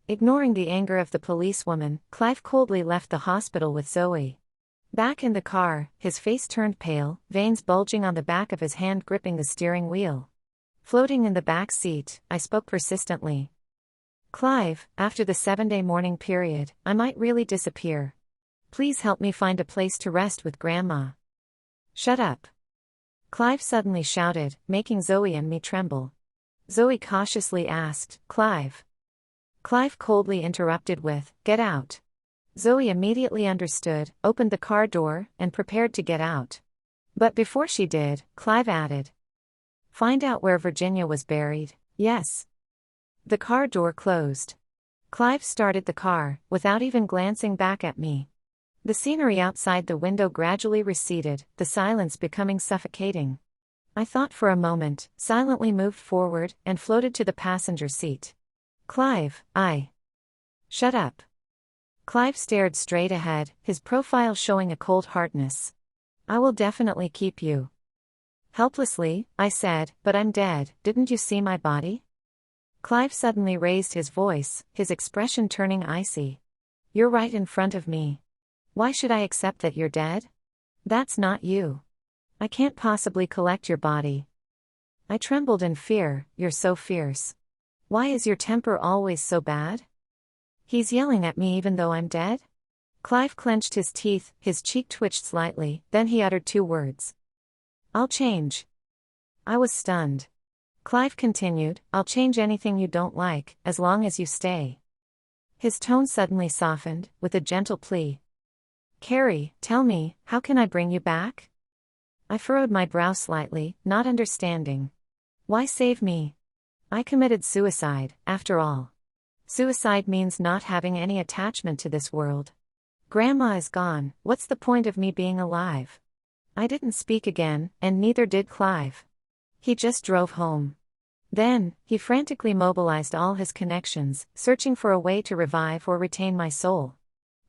Ignoring the anger of the policewoman, Clive coldly left the hospital with Zoe. Back in the car, his face turned pale, veins bulging on the back of his hand gripping the steering wheel. Floating in the back seat, I spoke persistently. Clive, after the 7-day mourning period, I might really disappear. Please help me find a place to rest with Grandma. Shut up. Clive suddenly shouted, making Zoe and me tremble. Zoe cautiously asked, Clive. Clive coldly interrupted with, Get out. Zoe immediately understood, opened the car door, and prepared to get out. But before she did, Clive added, Find out where Virginia was buried, yes. The car door closed. Clive started the car, without even glancing back at me. The scenery outside the window gradually receded, the silence becoming suffocating. I thought for a moment, silently moved forward, and floated to the passenger seat. Clive, Shut up. Clive stared straight ahead, his profile showing a cold hardness. I will definitely keep you. Helplessly, I said, But I'm dead, didn't you see my body? Clive suddenly raised his voice, his expression turning icy. You're right in front of me. Why should I accept that you're dead? That's not you. I can't possibly collect your body. I trembled in fear. You're so fierce. Why is your temper always so bad? He's yelling at me even though I'm dead? Clive clenched his teeth, his cheek twitched slightly, then he uttered 2 words. I'll change. I was stunned. Clive continued, I'll change anything you don't like, as long as you stay. His tone suddenly softened, with a gentle plea. Carrie, tell me, how can I bring you back? I furrowed my brow slightly, not understanding. Why save me? I committed suicide, after all. Suicide means not having any attachment to this world. Grandma is gone, what's the point of me being alive? I didn't speak again, and neither did Clive. He just drove home. Then, he frantically mobilized all his connections, searching for a way to revive or retain my soul.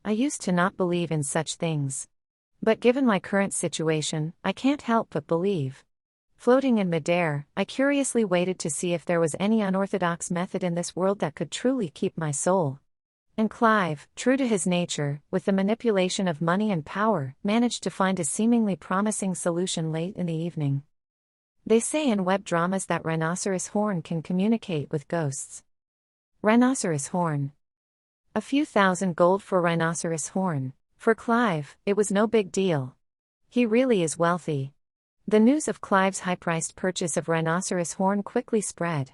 I used to not believe in such things. But given my current situation, I can't help but believe. Floating in midair, I curiously waited to see if there was any unorthodox method in this world that could truly keep my soul. And Clive, true to his nature, with the manipulation of money and power, managed to find a seemingly promising solution late in the evening. They say in web dramas that rhinoceros horn can communicate with ghosts. Rhinoceros horn. A few thousand gold for rhinoceros horn. For Clive, it was no big deal. He really is wealthy. The news of Clive's high-priced purchase of rhinoceros horn quickly spread.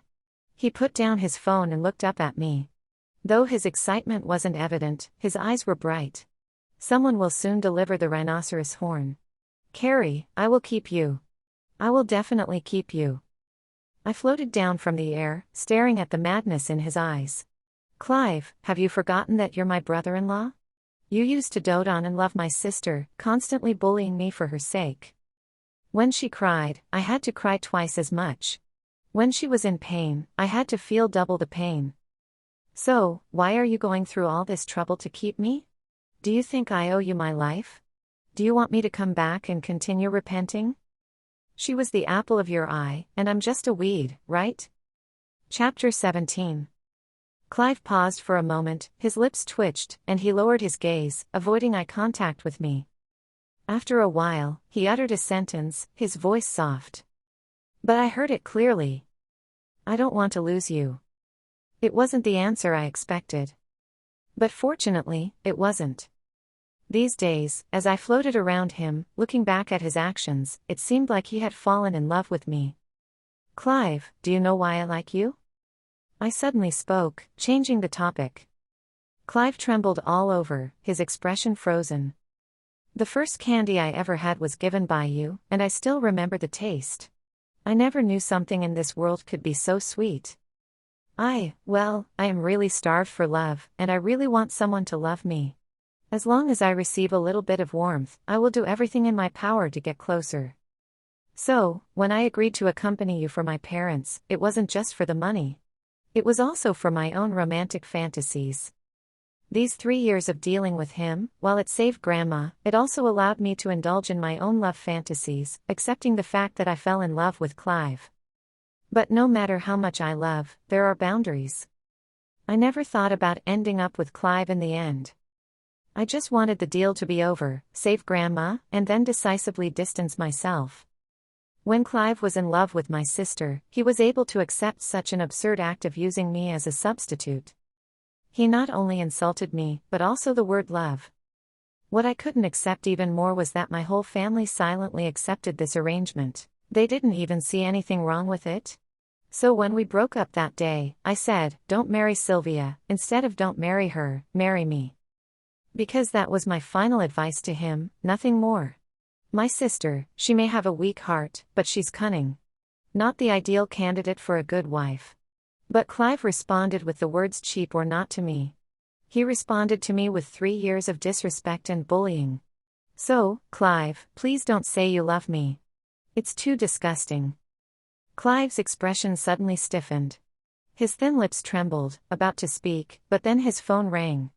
He put down his phone and looked up at me. Though his excitement wasn't evident, his eyes were bright. Someone will soon deliver the rhinoceros horn. Carrie, I will keep you. I will definitely keep you. I floated down from the air, staring at the madness in his eyes. Clive, have you forgotten that you're my brother-in-law? You used to dote on and love my sister, constantly bullying me for her sake. When she cried, I had to cry twice as much. When she was in pain, I had to feel double the pain. So, why are you going through all this trouble to keep me? Do you think I owe you my life? Do you want me to come back and continue repenting? She was the apple of your eye, and I'm just a weed, right? Chapter 17. Clive paused for a moment, his lips twitched, and he lowered his gaze, avoiding eye contact with me. After a while, he uttered a sentence, his voice soft. But I heard it clearly. I don't want to lose you. It wasn't the answer I expected. But fortunately, it wasn't. These days, as I floated around him, looking back at his actions, it seemed like he had fallen in love with me. Clive, do you know why I like you? I suddenly spoke, changing the topic. Clive trembled all over, his expression frozen. The first candy I ever had was given by you, and I still remember the taste. I never knew something in this world could be so sweet. I am really starved for love, and I really want someone to love me. As long as I receive a little bit of warmth, I will do everything in my power to get closer. So, when I agreed to accompany you for my parents, it wasn't just for the money. It was also for my own romantic fantasies. These 3 years of dealing with him, while it saved Grandma, it also allowed me to indulge in my own love fantasies, accepting the fact that I fell in love with Clive. But no matter how much I love, there are boundaries. I never thought about ending up with Clive in the end. I just wanted the deal to be over, save Grandma, and then decisively distance myself. When Clive was in love with my sister, he was able to accept such an absurd act of using me as a substitute. He not only insulted me, but also the word love. What I couldn't accept even more was that my whole family silently accepted this arrangement. They didn't even see anything wrong with it. So when we broke up that day, I said, "Don't marry Sylvia, instead of don't marry her, marry me." Because that was my final advice to him, nothing more. My sister, she may have a weak heart, but she's cunning. Not the ideal candidate for a good wife. But Clive responded with the words cheap or not to me. He responded to me with 3 years of disrespect and bullying. So, Clive, please don't say you love me. It's too disgusting. Clive's expression suddenly stiffened. His thin lips trembled, about to speak, but then his phone rang.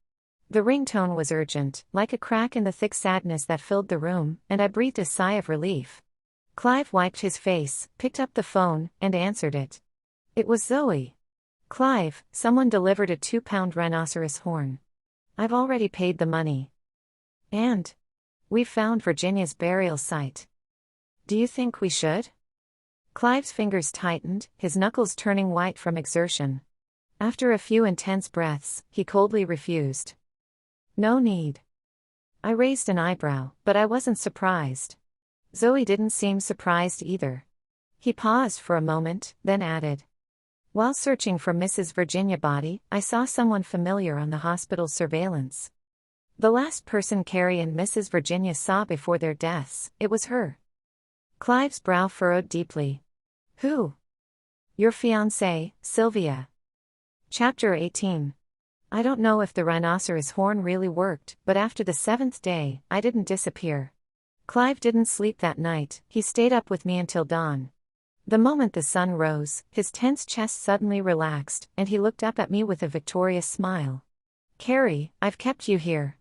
The ringtone was urgent, like a crack in the thick sadness that filled the room, and I breathed a sigh of relief. Clive wiped his face, picked up the phone, and answered it. It was Zoe. "Clive, someone delivered a 2-pound rhinoceros horn. I've already paid the money. And we've found Virginia's burial site. Do you think we should?" Clive's fingers tightened, his knuckles turning white from exertion. After a few intense breaths, he coldly refused. "No need." I raised an eyebrow, but I wasn't surprised. Zoe didn't seem surprised either. He paused for a moment, then added, "While searching for Mrs. Virginia body, I saw someone familiar on the hospital surveillance. The last person Carrie and Mrs. Virginia saw before their deaths, it was her." Clive's brow furrowed deeply. "Who?" "Your fiancée, Sylvia." Chapter 18. I don't know if the rhinoceros horn really worked, but after the 7th day, I didn't disappear. Clive didn't sleep that night, he stayed up with me until dawn. The moment the sun rose, his tense chest suddenly relaxed, and he looked up at me with a victorious smile. "Carrie, I've kept you here."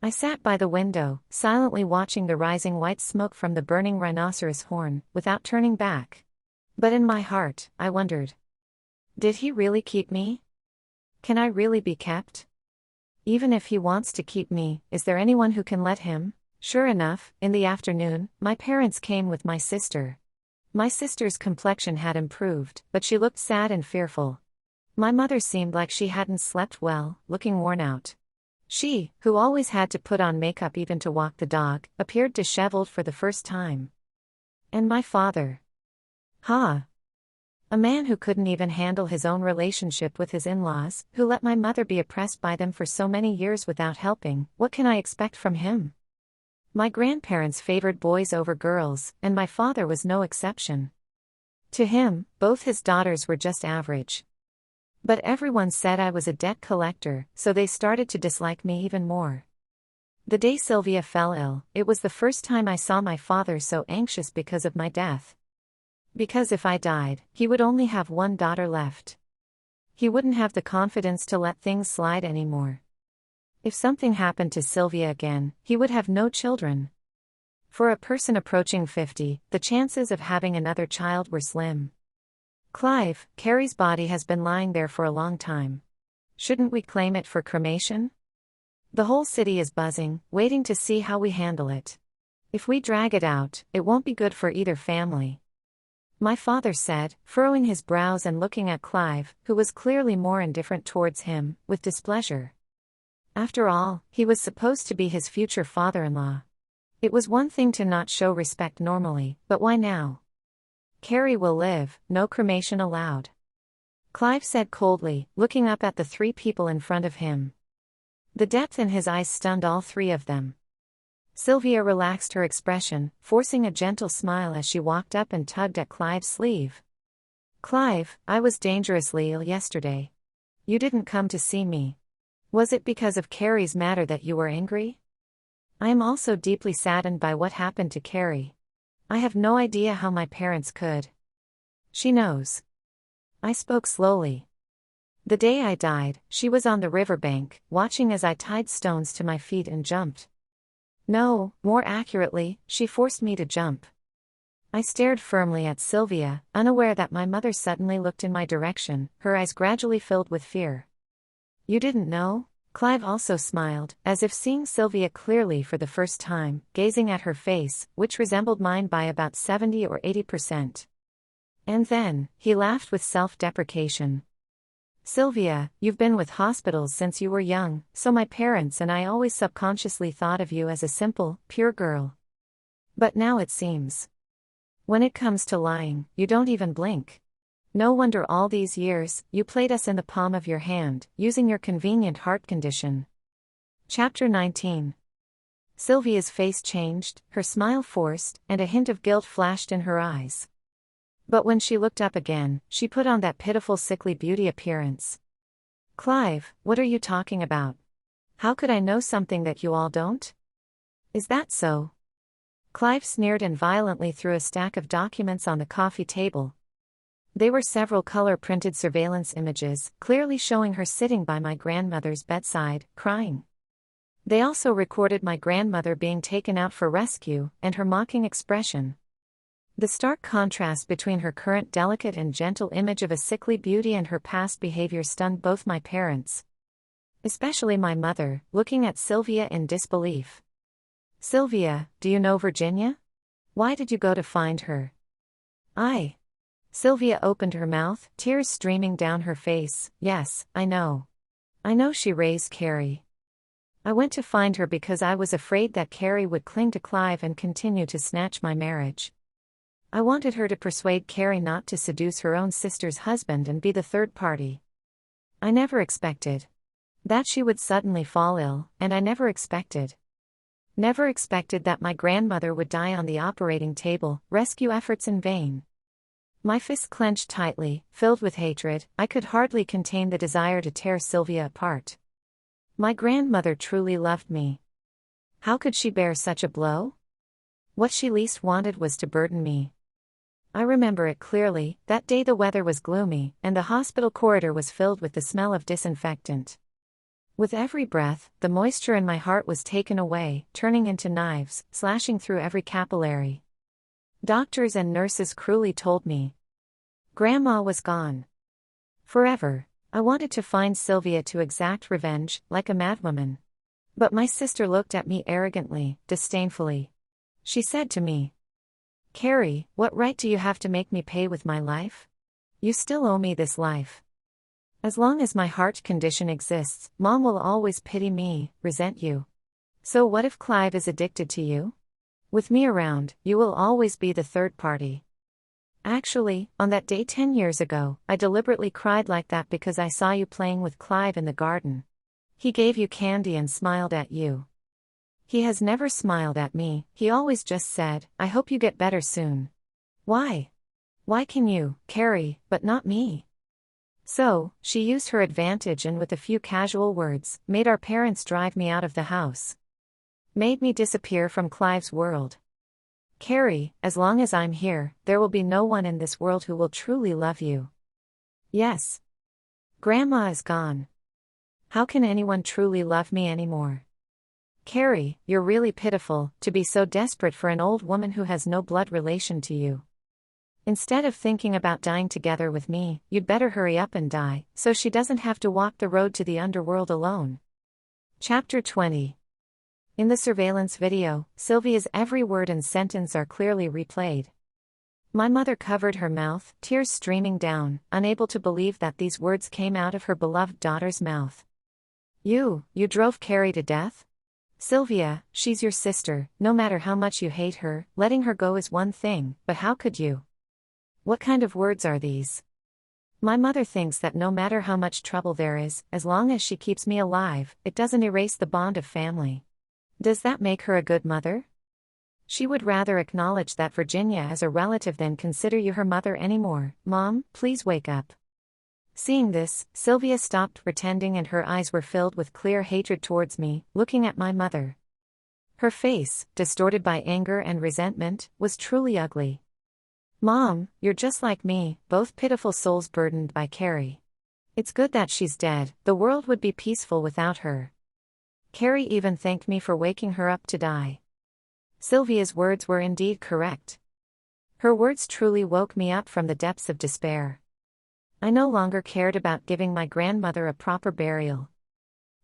I sat by the window, silently watching the rising white smoke from the burning rhinoceros horn, without turning back. But in my heart, I wondered. Did he really keep me? Can I really be kept? Even if he wants to keep me, is there anyone who can let him? Sure enough, in the afternoon, my parents came with my sister. My sister's complexion had improved, but she looked sad and fearful. My mother seemed like she hadn't slept well, looking worn out. She, who always had to put on makeup even to walk the dog, appeared disheveled for the first time. And my father. A man who couldn't even handle his own relationship with his in-laws, who let my mother be oppressed by them for so many years without helping, what can I expect from him? My grandparents favored boys over girls, and my father was no exception. To him, both his daughters were just average. But everyone said I was a debt collector, so they started to dislike me even more. The day Sylvia fell ill, it was the first time I saw my father so anxious because of my death. Because if I died, he would only have one daughter left. He wouldn't have the confidence to let things slide anymore. If something happened to Sylvia again, he would have no children. For a person approaching 50, the chances of having another child were slim. "Clive, Carrie's body has been lying there for a long time. Shouldn't we claim it for cremation? The whole city is buzzing, waiting to see how we handle it. If we drag it out, it won't be good for either family." My father said, furrowing his brows and looking at Clive, who was clearly more indifferent towards him, with displeasure. After all, he was supposed to be his future father-in-law. It was one thing to not show respect normally, but why now? "Carrie will live, no cremation allowed," Clive said coldly, looking up at the 3 people in front of him. The depth in his eyes stunned all 3 of them. Sylvia relaxed her expression, forcing a gentle smile as she walked up and tugged at Clive's sleeve. "Clive, I was dangerously ill yesterday. You didn't come to see me. Was it because of Carrie's matter that you were angry? I am also deeply saddened by what happened to Carrie. I have no idea how my parents could. She knows." I spoke slowly. The day I died, she was on the riverbank, watching as I tied stones to my feet and jumped. No, more accurately, she forced me to jump. I stared firmly at Sylvia, unaware that my mother suddenly looked in my direction, her eyes gradually filled with fear. "You didn't know?" Clive also smiled, as if seeing Sylvia clearly for the first time, gazing at her face, which resembled mine by about 70 or 80%. And then, he laughed with self-deprecation. Sylvia, you've been with hospitals since you were young, so my parents and I always subconsciously thought of you as a simple, pure girl. But now it seems. When it comes to lying, you don't even blink. No wonder all these years, you played us in the palm of your hand, using your convenient heart condition. Chapter 19. Sylvia's face changed, her smile forced, and a hint of guilt flashed in her eyes. But when she looked up again, she put on that pitiful sickly beauty appearance. Clive, what are you talking about? How could I know something that you all don't? Is that so? Clive sneered and violently threw a stack of documents on the coffee table. They were several color-printed surveillance images, clearly showing her sitting by my grandmother's bedside, crying. They also recorded my grandmother being taken out for rescue, and her mocking expression. The stark contrast between her current delicate and gentle image of a sickly beauty and her past behavior stunned both my parents. Especially my mother, looking at Sylvia in disbelief. Sylvia, do you know Virginia? Why did you go to find her? Sylvia opened her mouth, tears streaming down her face. Yes, I know. I know she raised Carrie. I went to find her because I was afraid that Carrie would cling to Clive and continue to snatch my marriage. I wanted her to persuade Carrie not to seduce her own sister's husband and be the third party. I never expected that she would suddenly fall ill, and I never expected that my grandmother would die on the operating table, rescue efforts in vain. My fists clenched tightly, filled with hatred. I could hardly contain the desire to tear Sylvia apart. My grandmother truly loved me. How could she bear such a blow? What she least wanted was to burden me. I remember it clearly. That day the weather was gloomy, and the hospital corridor was filled with the smell of disinfectant. With every breath, the moisture in my heart was taken away, turning into knives, slashing through every capillary. Doctors and nurses cruelly told me Grandma was gone. Forever. I wanted to find Sylvia to exact revenge, like a madwoman. But my sister looked at me arrogantly, disdainfully. She said to me, Carrie, what right do you have to make me pay with my life? You still owe me this life. As long as my heart condition exists, Mom will always pity me, resent you. So what if Clive is addicted to you? With me around, you will always be the third party. Actually, on that day 10 years ago, I deliberately cried like that because I saw you playing with Clive in the garden. He gave you candy and smiled at you. He has never smiled at me, he always just said, I hope you get better soon. Why? Why can you, Carrie, but not me? So, she used her advantage and with a few casual words, made our parents drive me out of the house. Made me disappear from Clive's world. Carrie, as long as I'm here, there will be no one in this world who will truly love you. Yes. Grandma is gone. How can anyone truly love me anymore? Carrie, you're really pitiful, to be so desperate for an old woman who has no blood relation to you. Instead of thinking about dying together with me, you'd better hurry up and die, so she doesn't have to walk the road to the underworld alone. Chapter 20. In the surveillance video, Sylvia's every word and sentence are clearly replayed. My mother covered her mouth, tears streaming down, unable to believe that these words came out of her beloved daughter's mouth. You drove Carrie to death? Sylvia, she's your sister, no matter how much you hate her, letting her go is one thing, but how could you? What kind of words are these? My mother thinks that no matter how much trouble there is, as long as she keeps me alive, it doesn't erase the bond of family. Does that make her a good mother? She would rather acknowledge that Virginia as a relative than consider you her mother anymore. Mom, please wake up. Seeing this, Sylvia stopped pretending and her eyes were filled with clear hatred towards me, looking at my mother. Her face, distorted by anger and resentment, was truly ugly. Mom, you're just like me, both pitiful souls burdened by Carrie. It's good that she's dead, the world would be peaceful without her. Carrie even thanked me for waking her up to die. Sylvia's words were indeed correct. Her words truly woke me up from the depths of despair. I no longer cared about giving my grandmother a proper burial.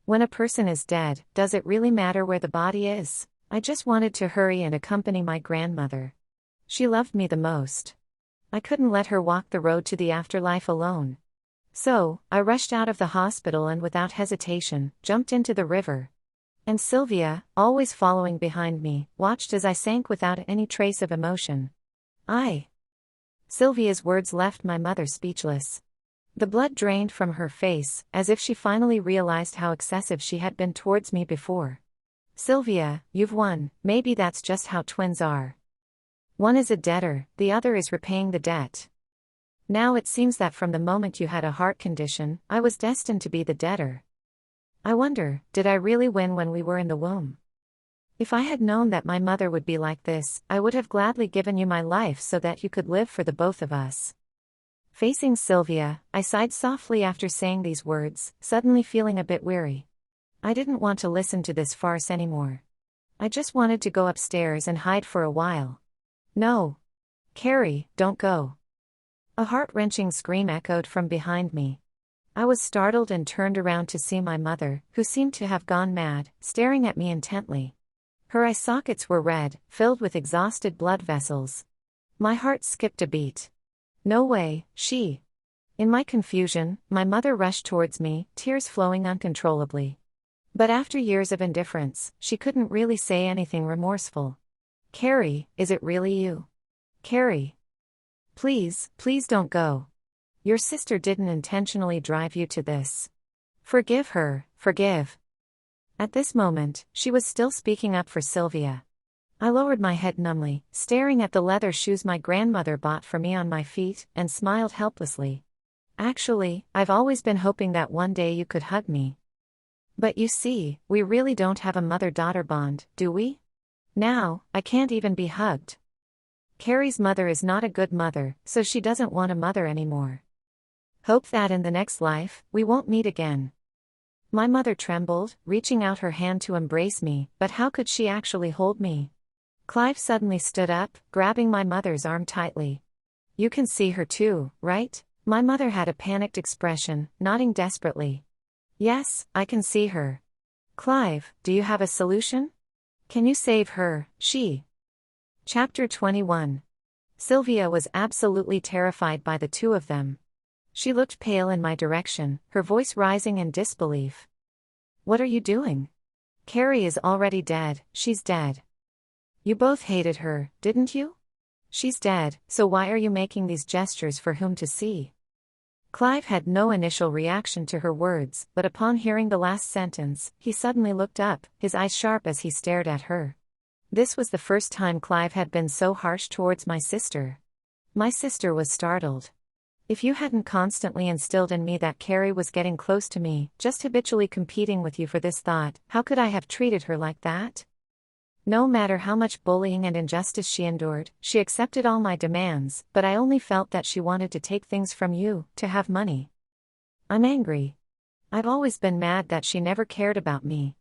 When a person is dead, does it really matter where the body is? I just wanted to hurry and accompany my grandmother. She loved me the most. I couldn't let her walk the road to the afterlife alone. So, I rushed out of the hospital and without hesitation, jumped into the river. And Sylvia, always following behind me, watched as I sank without any trace of emotion. Sylvia's words left my mother speechless. The blood drained from her face, as if she finally realized how excessive she had been towards me before. Sylvia, you've won, maybe that's just how twins are. One is a debtor, the other is repaying the debt. Now it seems that from the moment you had a heart condition, I was destined to be the debtor. I wonder, did I really win when we were in the womb? If I had known that my mother would be like this, I would have gladly given you my life so that you could live for the both of us. Facing Sylvia, I sighed softly after saying these words, suddenly feeling a bit weary. I didn't want to listen to this farce anymore. I just wanted to go upstairs and hide for a while. No. Carrie, don't go. A heart-wrenching scream echoed from behind me. I was startled and turned around to see my mother, who seemed to have gone mad, staring at me intently. Her eye sockets were red, filled with exhausted blood vessels. My heart skipped a beat. No way, she. In my confusion, my mother rushed towards me, tears flowing uncontrollably. But after years of indifference, she couldn't really say anything remorseful. Carrie, is it really you? Carrie. Please, please don't go. Your sister didn't intentionally drive you to this. Forgive her, forgive. At this moment, she was still speaking up for Sylvia. I lowered my head numbly, staring at the leather shoes my grandmother bought for me on my feet, and smiled helplessly. Actually, I've always been hoping that one day you could hug me. But you see, we really don't have a mother-daughter bond, do we? Now, I can't even be hugged. Carrie's mother is not a good mother, so she doesn't want a mother anymore. Hope that in the next life, we won't meet again. My mother trembled, reaching out her hand to embrace me, but how could she actually hold me? Clive suddenly stood up, grabbing my mother's arm tightly. You can see her too, right? My mother had a panicked expression, nodding desperately. Yes, I can see her. Clive, do you have a solution? Can you save her, she? Chapter 21. Sylvia was absolutely terrified by the two of them. She looked pale in my direction, her voice rising in disbelief. What are you doing? Carrie is already dead, she's dead. You both hated her, didn't you? She's dead, so why are you making these gestures for whom to see? Clive had no initial reaction to her words, but upon hearing the last sentence, he suddenly looked up, his eyes sharp as he stared at her. This was the first time Clive had been so harsh towards my sister. My sister was startled. If you hadn't constantly instilled in me that Carrie was getting close to me, just habitually competing with you for this thought, how could I have treated her like that? No matter how much bullying and injustice she endured, she accepted all my demands, but I only felt that she wanted to take things from you, to have money. I'm angry. I've always been mad that she never cared about me.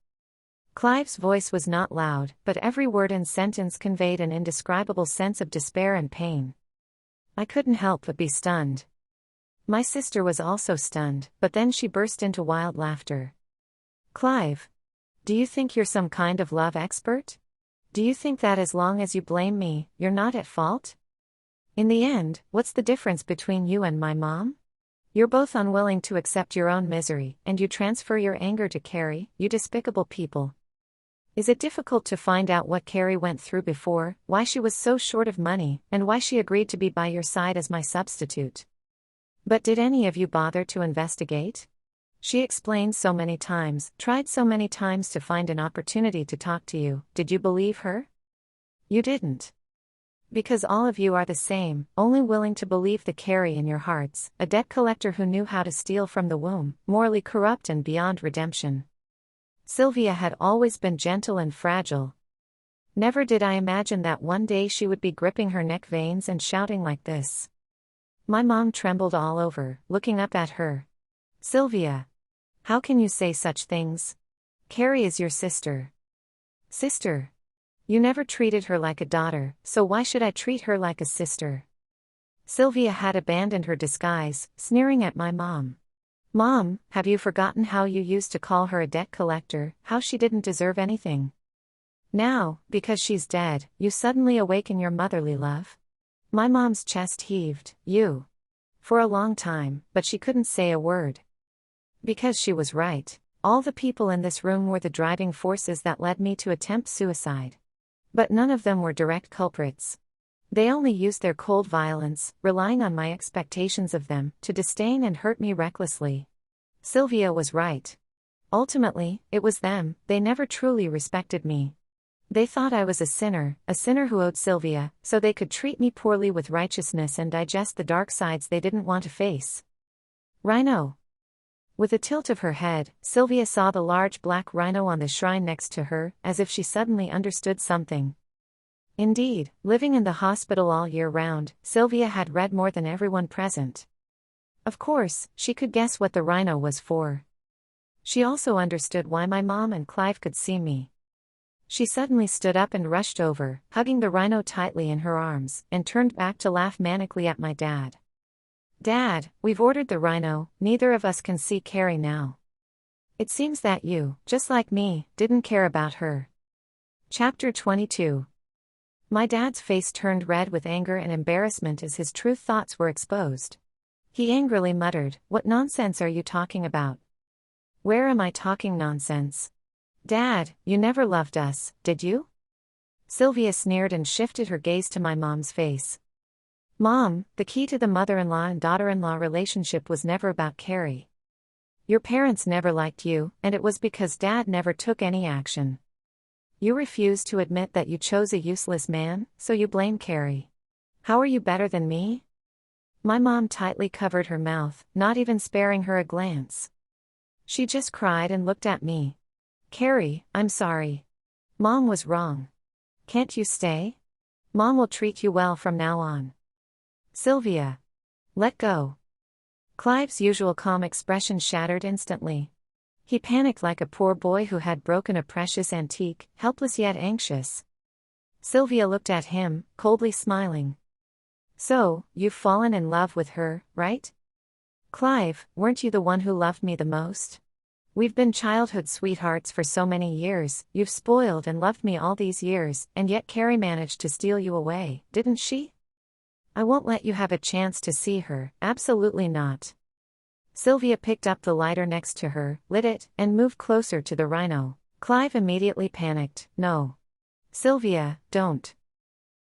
Clive's voice was not loud, but every word and sentence conveyed an indescribable sense of despair and pain. I couldn't help but be stunned. My sister was also stunned, but then she burst into wild laughter. Clive, do you think you're some kind of love expert? Do you think that as long as you blame me, you're not at fault? In the end, what's the difference between you and my mom? You're both unwilling to accept your own misery, and you transfer your anger to Carrie, you despicable people. Is it difficult to find out what Carrie went through before, why she was so short of money, and why she agreed to be by your side as my substitute? But did any of you bother to investigate? She explained so many times, tried so many times to find an opportunity to talk to you. Did you believe her? You didn't. Because all of you are the same, only willing to believe the Carrie in your hearts, a debt collector who knew how to steal from the womb, morally corrupt and beyond redemption. Sylvia had always been gentle and fragile. Never did I imagine that one day she would be gripping her neck veins and shouting like this. My mom trembled all over, looking up at her. Sylvia. How can you say such things? Carrie is your sister. Sister. You never treated her like a daughter, so why should I treat her like a sister? Sylvia had abandoned her disguise, sneering at my mom. Mom, have you forgotten how you used to call her a debt collector, how she didn't deserve anything? Now, because she's dead, you suddenly awaken your motherly love? My mom's chest heaved. You. for a long time, but she couldn't say a word. Because she was right. All the people in this room were the driving forces that led me to attempt suicide. But none of them were direct culprits. They only used their cold violence, relying on my expectations of them, to disdain and hurt me recklessly. Sylvia was right. Ultimately, it was them. They never truly respected me. They thought I was a sinner who owed Sylvia, so they could treat me poorly with righteousness and digest the dark sides they didn't want to face. Rhino. With a tilt of her head, Sylvia saw the large black rhino on the shrine next to her, as if she suddenly understood something. Indeed, living in the hospital all year round, Sylvia had read more than everyone present. Of course, she could guess what the rhino was for. She also understood why my mom and Clive could see me. She suddenly stood up and rushed over, hugging the rhino tightly in her arms, and turned back to laugh manically at my dad. "Dad, we've ordered the rhino, neither of us can see Carrie now. It seems that you, just like me, didn't care about her." Chapter 22. My dad's face turned red with anger and embarrassment as his true thoughts were exposed. He angrily muttered, "What nonsense are you talking about?" "Where am I talking nonsense? Dad, you never loved us, did you?" Sylvia sneered and shifted her gaze to my mom's face. "Mom, the key to the mother-in-law and daughter-in-law relationship was never about Carrie. Your parents never liked you, and it was because Dad never took any action. You refused to admit that you chose a useless man, so you blame Carrie. How are you better than me?" My mom tightly covered her mouth, not even sparing her a glance. She just cried and looked at me. "Carrie, I'm sorry. Mom was wrong. Can't you stay? Mom will treat you well from now on." "Sylvia. Let go." Clive's usual calm expression shattered instantly. He panicked like a poor boy who had broken a precious antique, helpless yet anxious. Sylvia looked at him, coldly smiling. "So, you've fallen in love with her, right? Clive, weren't you the one who loved me the most? We've been childhood sweethearts for so many years, you've spoiled and loved me all these years, and yet Carrie managed to steal you away, didn't she? I won't let you have a chance to see her, absolutely not." Sylvia picked up the lighter next to her, lit it, and moved closer to the rhino. Clive immediately panicked. "No. Sylvia, don't."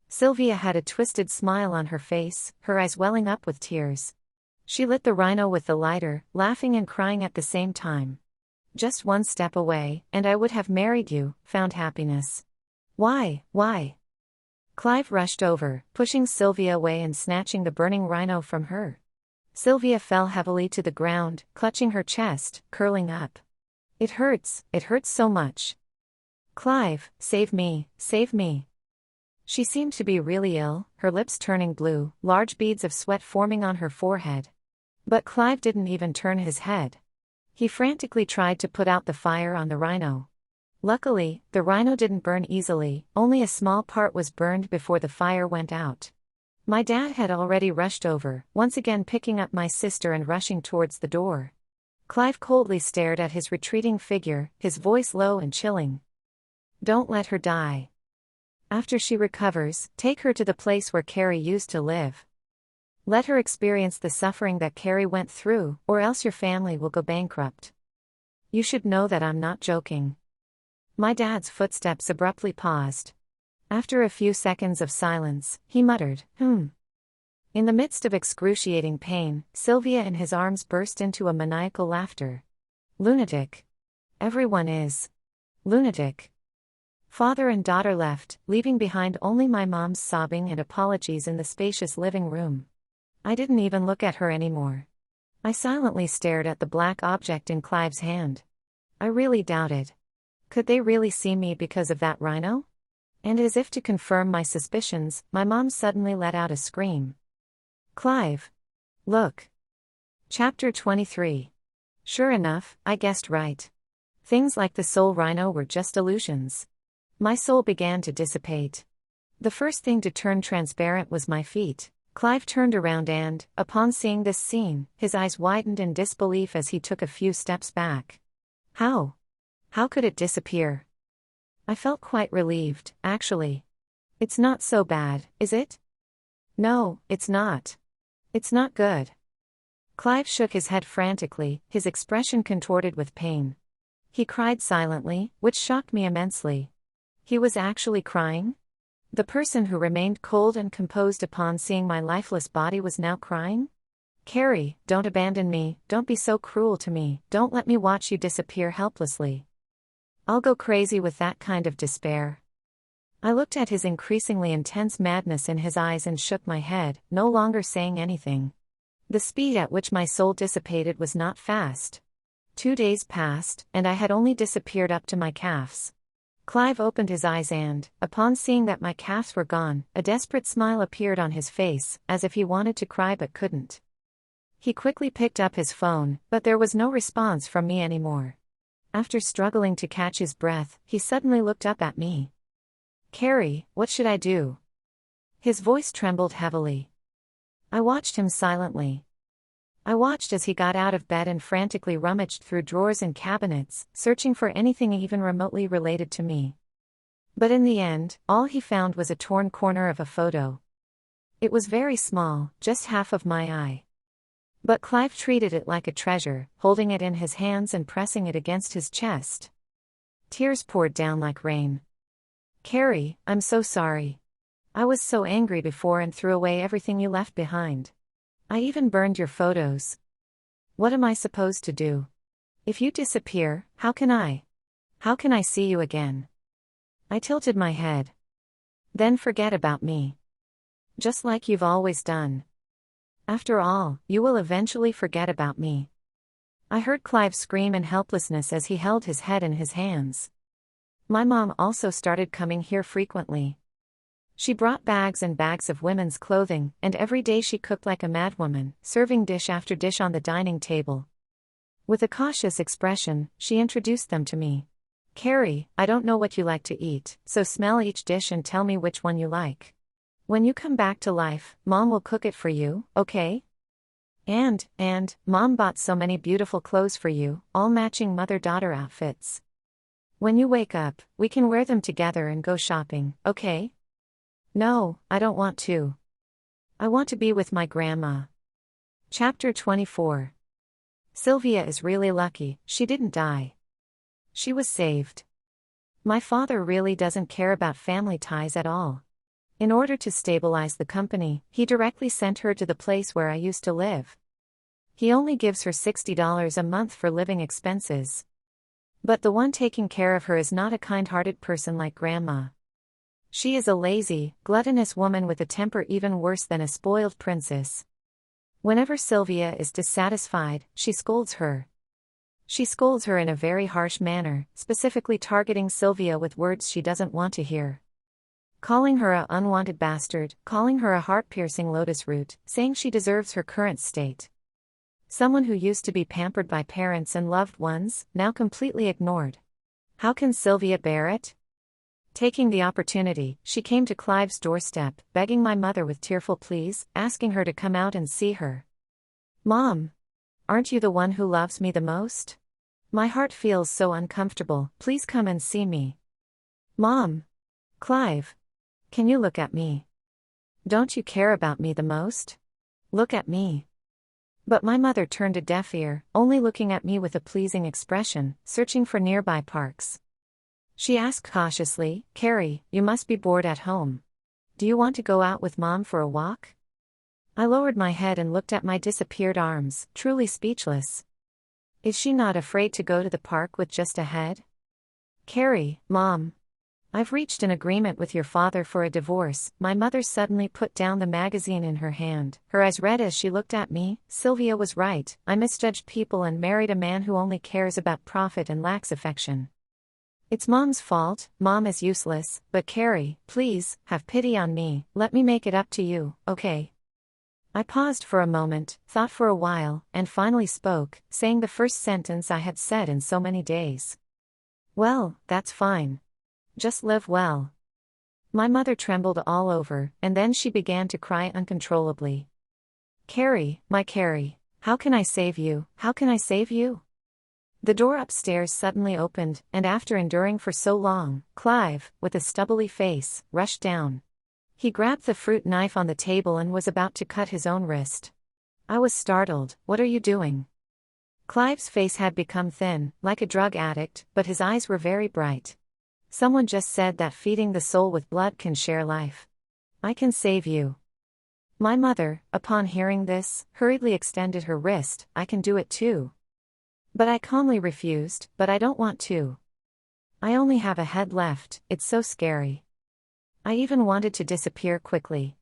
Sylvia had a twisted smile on her face, her eyes welling up with tears. She lit the rhino with the lighter, laughing and crying at the same time. "Just one step away, and I would have married you, found happiness." Why? Clive rushed over, pushing Sylvia away and snatching the burning rhino from her. Sylvia fell heavily to the ground, clutching her chest, curling up. It hurts so much. "Clive, save me, save me." She seemed to be really ill, her lips turning blue, large beads of sweat forming on her forehead. But Clive didn't even turn his head. He frantically tried to put out the fire on the rhino. Luckily, the rhino didn't burn easily, only a small part was burned before the fire went out. My dad had already rushed over, once again picking up my sister and rushing towards the door. Clive coldly stared at his retreating figure, his voice low and chilling. "Don't let her die. After she recovers, take her to the place where Carrie used to live. Let her experience the suffering that Carrie went through, or else your family will go bankrupt. You should know that I'm not joking." My dad's footsteps abruptly paused. After a few seconds of silence, he muttered, In the midst of excruciating pain, Sylvia in his arms burst into a maniacal laughter. "Lunatic. Everyone is. Lunatic." Father and daughter left, leaving behind only my mom's sobbing and apologies in the spacious living room. I didn't even look at her anymore. I silently stared at the black object in Clive's hand. I really doubted. Could they really see me because of that rhino? And as if to confirm my suspicions, my mom suddenly let out a scream. "Clive! Look!" Chapter 23. Sure enough, I guessed right. Things like the soul rhino were just illusions. My soul began to dissipate. The first thing to turn transparent was my feet. Clive turned around and, upon seeing this scene, his eyes widened in disbelief as he took a few steps back. How? How could it disappear? I felt quite relieved, actually. "It's not so bad, is it?" "No, it's not. It's not good." Clive shook his head frantically, his expression contorted with pain. He cried silently, which shocked me immensely. He was actually crying? The person who remained cold and composed upon seeing my lifeless body was now crying? Carrie, don't abandon me, don't be so cruel to me, don't let me watch you disappear helplessly. I'll go crazy with that kind of despair. I looked at his increasingly intense madness in his eyes and shook my head, no longer saying anything. The speed at which my soul dissipated was not fast. 2 days passed, and I had only disappeared up to my calves. Clive opened his eyes and, upon seeing that my calves were gone, a desperate smile appeared on his face, as if he wanted to cry but couldn't. He quickly picked up his phone, but there was no response from me anymore. After struggling to catch his breath, he suddenly looked up at me. Carrie, what should I do? His voice trembled heavily. I watched him silently. I watched as he got out of bed and frantically rummaged through drawers and cabinets, searching for anything even remotely related to me. But in the end, all he found was a torn corner of a photo. It was very small, just half of my eye. But Clive treated it like a treasure, holding it in his hands and pressing it against his chest. Tears poured down like rain. Carrie, I'm so sorry. I was so angry before and threw away everything you left behind. I even burned your photos. What am I supposed to do? If you disappear, how can I see you again? I tilted my head. Then forget about me. Just like you've always done. After all, you will eventually forget about me. I heard Clive scream in helplessness as he held his head in his hands. My mom also started coming here frequently. She brought bags and bags of women's clothing, and every day she cooked like a madwoman, serving dish after dish on the dining table. With a cautious expression, she introduced them to me. Carrie, I don't know what you like to eat, so smell each dish and tell me which one you like. When you come back to life, Mom will cook it for you, okay? And, Mom bought so many beautiful clothes for you, all matching mother-daughter outfits. When you wake up, we can wear them together and go shopping, okay? No, I don't want to. I want to be with my grandma. Chapter 24. Sylvia is really lucky, she didn't die. She was saved. My father really doesn't care about family ties at all. In order to stabilize the company, he directly sent her to the place where I used to live. He only gives her $60 a month for living expenses. But the one taking care of her is not a kind-hearted person like Grandma. She is a lazy, gluttonous woman with a temper even worse than a spoiled princess. Whenever Sylvia is dissatisfied, she scolds her. She scolds her in a very harsh manner, specifically targeting Sylvia with words she doesn't want to hear. Calling her a unwanted bastard, calling her a heart-piercing lotus root, saying she deserves her current state. Someone who used to be pampered by parents and loved ones, now completely ignored. How can Sylvia bear it? Taking the opportunity, she came to Clive's doorstep, begging my mother with tearful pleas, asking her to come out and see her. Mom! Aren't you the one who loves me the most? My heart feels so uncomfortable, please come and see me. Mom! Clive! Can you look at me? Don't you care about me the most? Look at me. But my mother turned a deaf ear, only looking at me with a pleasing expression, searching for nearby parks. She asked cautiously, Carrie, you must be bored at home. Do you want to go out with Mom for a walk? I lowered my head and looked at my disappeared arms, truly speechless. Is she not afraid to go to the park with just a head? Carrie, Mom. I've reached an agreement with your father for a divorce. My mother suddenly put down the magazine in her hand, her eyes red as she looked at me. Sylvia was right, I misjudged people and married a man who only cares about profit and lacks affection. It's Mom's fault, Mom is useless, but Carrie, please, have pity on me, let me make it up to you, okay? I paused for a moment, thought for a while, and finally spoke, saying the first sentence I had said in so many days. Well, that's fine. Just live well. My mother trembled all over, and then she began to cry uncontrollably. Carrie, my Carrie, how can I save you, how can I save you? The door upstairs suddenly opened, and after enduring for so long, Clive, with a stubbly face, rushed down. He grabbed the fruit knife on the table and was about to cut his own wrist. I was startled. What are you doing? Clive's face had become thin, like a drug addict, but his eyes were very bright. Someone just said that feeding the soul with blood can share life. I can save you. My mother, upon hearing this, hurriedly extended her wrist. I can do it too. But I calmly refused, but I don't want to. I only have a head left, it's so scary. I even wanted to disappear quickly.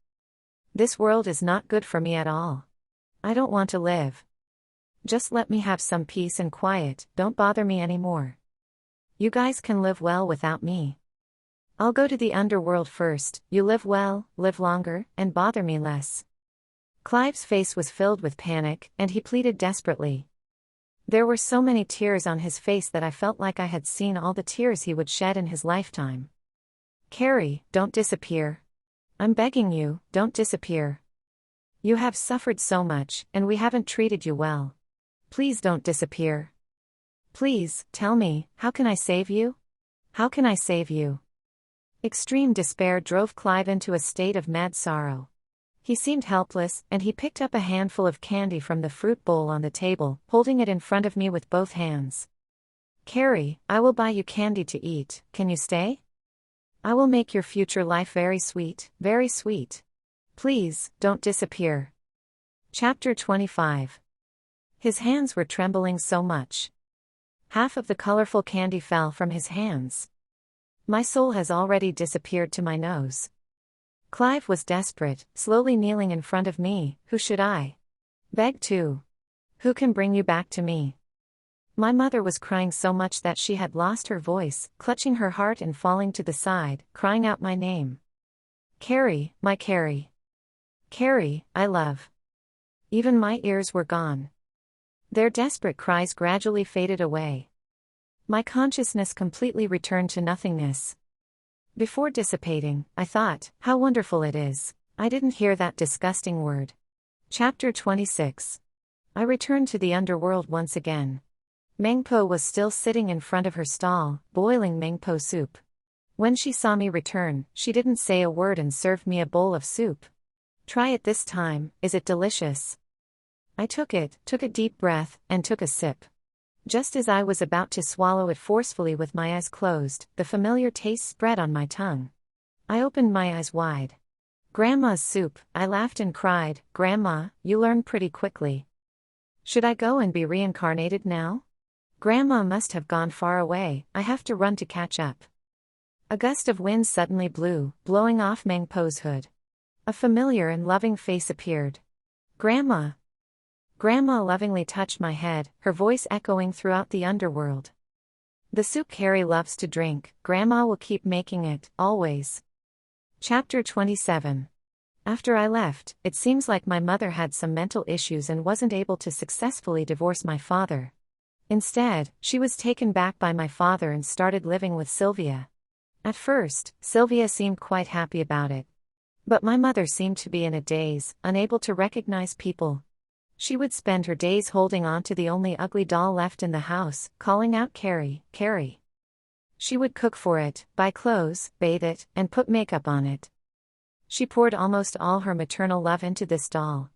This world is not good for me at all. I don't want to live. Just let me have some peace and quiet, don't bother me anymore. You guys can live well without me. I'll go to the underworld first, you live well, live longer, and bother me less. Clive's face was filled with panic, and he pleaded desperately. There were so many tears on his face that I felt like I had seen all the tears he would shed in his lifetime. Carrie, don't disappear. I'm begging you, don't disappear. You have suffered so much, and we haven't treated you well. Please don't disappear. Please, tell me, how can I save you? How can I save you? Extreme despair drove Clive into a state of mad sorrow. He seemed helpless, and he picked up a handful of candy from the fruit bowl on the table, holding it in front of me with both hands. Carrie, I will buy you candy to eat, can you stay? I will make your future life very sweet, very sweet. Please, don't disappear. Chapter 25. His hands were trembling so much. Half of the colorful candy fell from his hands. My soul has already disappeared to my nose. Clive was desperate, slowly kneeling in front of me. Who should I beg to? Who can bring you back to me? My mother was crying so much that she had lost her voice, clutching her heart and falling to the side, crying out my name. Carrie, my Carrie. Carrie, I love. Even my ears were gone. Their desperate cries gradually faded away. My consciousness completely returned to nothingness. Before dissipating, I thought, how wonderful it is. I didn't hear that disgusting word. Chapter 26. I returned to the underworld once again. Mengpo was still sitting in front of her stall, boiling Mengpo soup. When she saw me return, she didn't say a word and served me a bowl of soup. Try it this time, is it delicious? I took a deep breath, and took a sip. Just as I was about to swallow it forcefully with my eyes closed, the familiar taste spread on my tongue. I opened my eyes wide. Grandma's soup, I laughed and cried, Grandma, you learn pretty quickly. Should I go and be reincarnated now? Grandma must have gone far away, I have to run to catch up. A gust of wind suddenly blew, blowing off Mengpo's hood. A familiar and loving face appeared. Grandma. Grandma lovingly touched my head, her voice echoing throughout the underworld. The soup Carrie loves to drink, Grandma will keep making it, always. Chapter 27. After I left, it seems like my mother had some mental issues and wasn't able to successfully divorce my father. Instead, she was taken back by my father and started living with Sylvia. At first, Sylvia seemed quite happy about it. But my mother seemed to be in a daze, unable to recognize people. She would spend her days holding on to the only ugly doll left in the house, calling out Carrie, Carrie. She would cook for it, buy clothes, bathe it, and put makeup on it. She poured almost all her maternal love into this doll.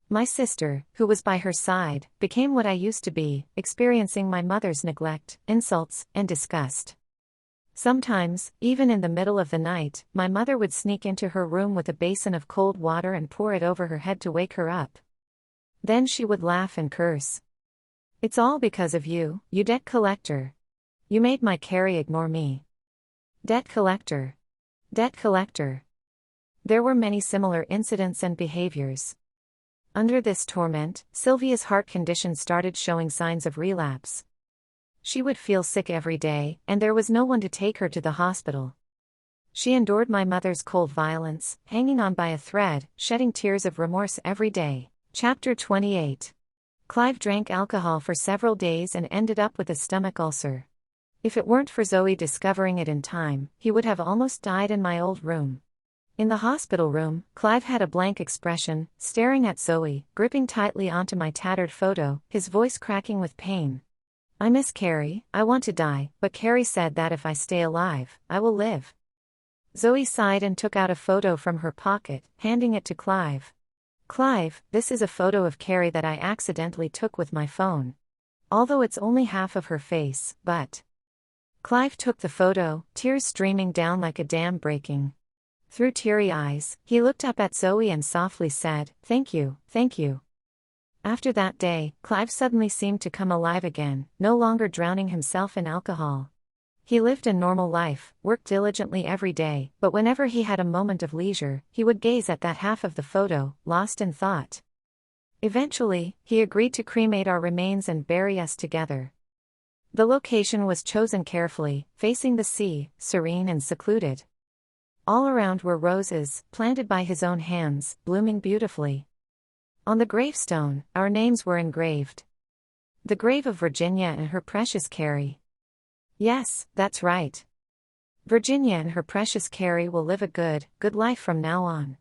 My sister, who was by her side, became what I used to be, experiencing my mother's neglect, insults, and disgust. Sometimes, even in the middle of the night, my mother would sneak into her room with a basin of cold water and pour it over her head to wake her up. Then she would laugh and curse. It's all because of you, you debt collector. You made my Carrie ignore me. Debt collector. Debt collector. There were many similar incidents and behaviors. Under this torment, Sylvia's heart condition started showing signs of relapse. She would feel sick every day, and there was no one to take her to the hospital. She endured my mother's cold violence, hanging on by a thread, shedding tears of remorse every day. Chapter 28. Clive drank alcohol for several days and ended up with a stomach ulcer. If it weren't for Zoe discovering it in time, he would have almost died in my old room. In the hospital room, Clive had a blank expression, staring at Zoe, gripping tightly onto my tattered photo, his voice cracking with pain. I miss Carrie, I want to die, but Carrie said that if I stay alive, I will live. Zoe sighed and took out a photo from her pocket, handing it to Clive. Clive, this is a photo of Carrie that I accidentally took with my phone. Although it's only half of her face, but. Clive took the photo, tears streaming down like a dam breaking. Through teary eyes, he looked up at Zoe and softly said, "Thank you, thank you." After that day, Clive suddenly seemed to come alive again, no longer drowning himself in alcohol. He lived a normal life, worked diligently every day, but whenever he had a moment of leisure, he would gaze at that half of the photo, lost in thought. Eventually, he agreed to cremate our remains and bury us together. The location was chosen carefully, facing the sea, serene and secluded. All around were roses, planted by his own hands, blooming beautifully. On the gravestone, our names were engraved. The grave of Virginia and her precious Carrie. Yes, that's right. Virginia and her precious Carrie will live a good life from now on.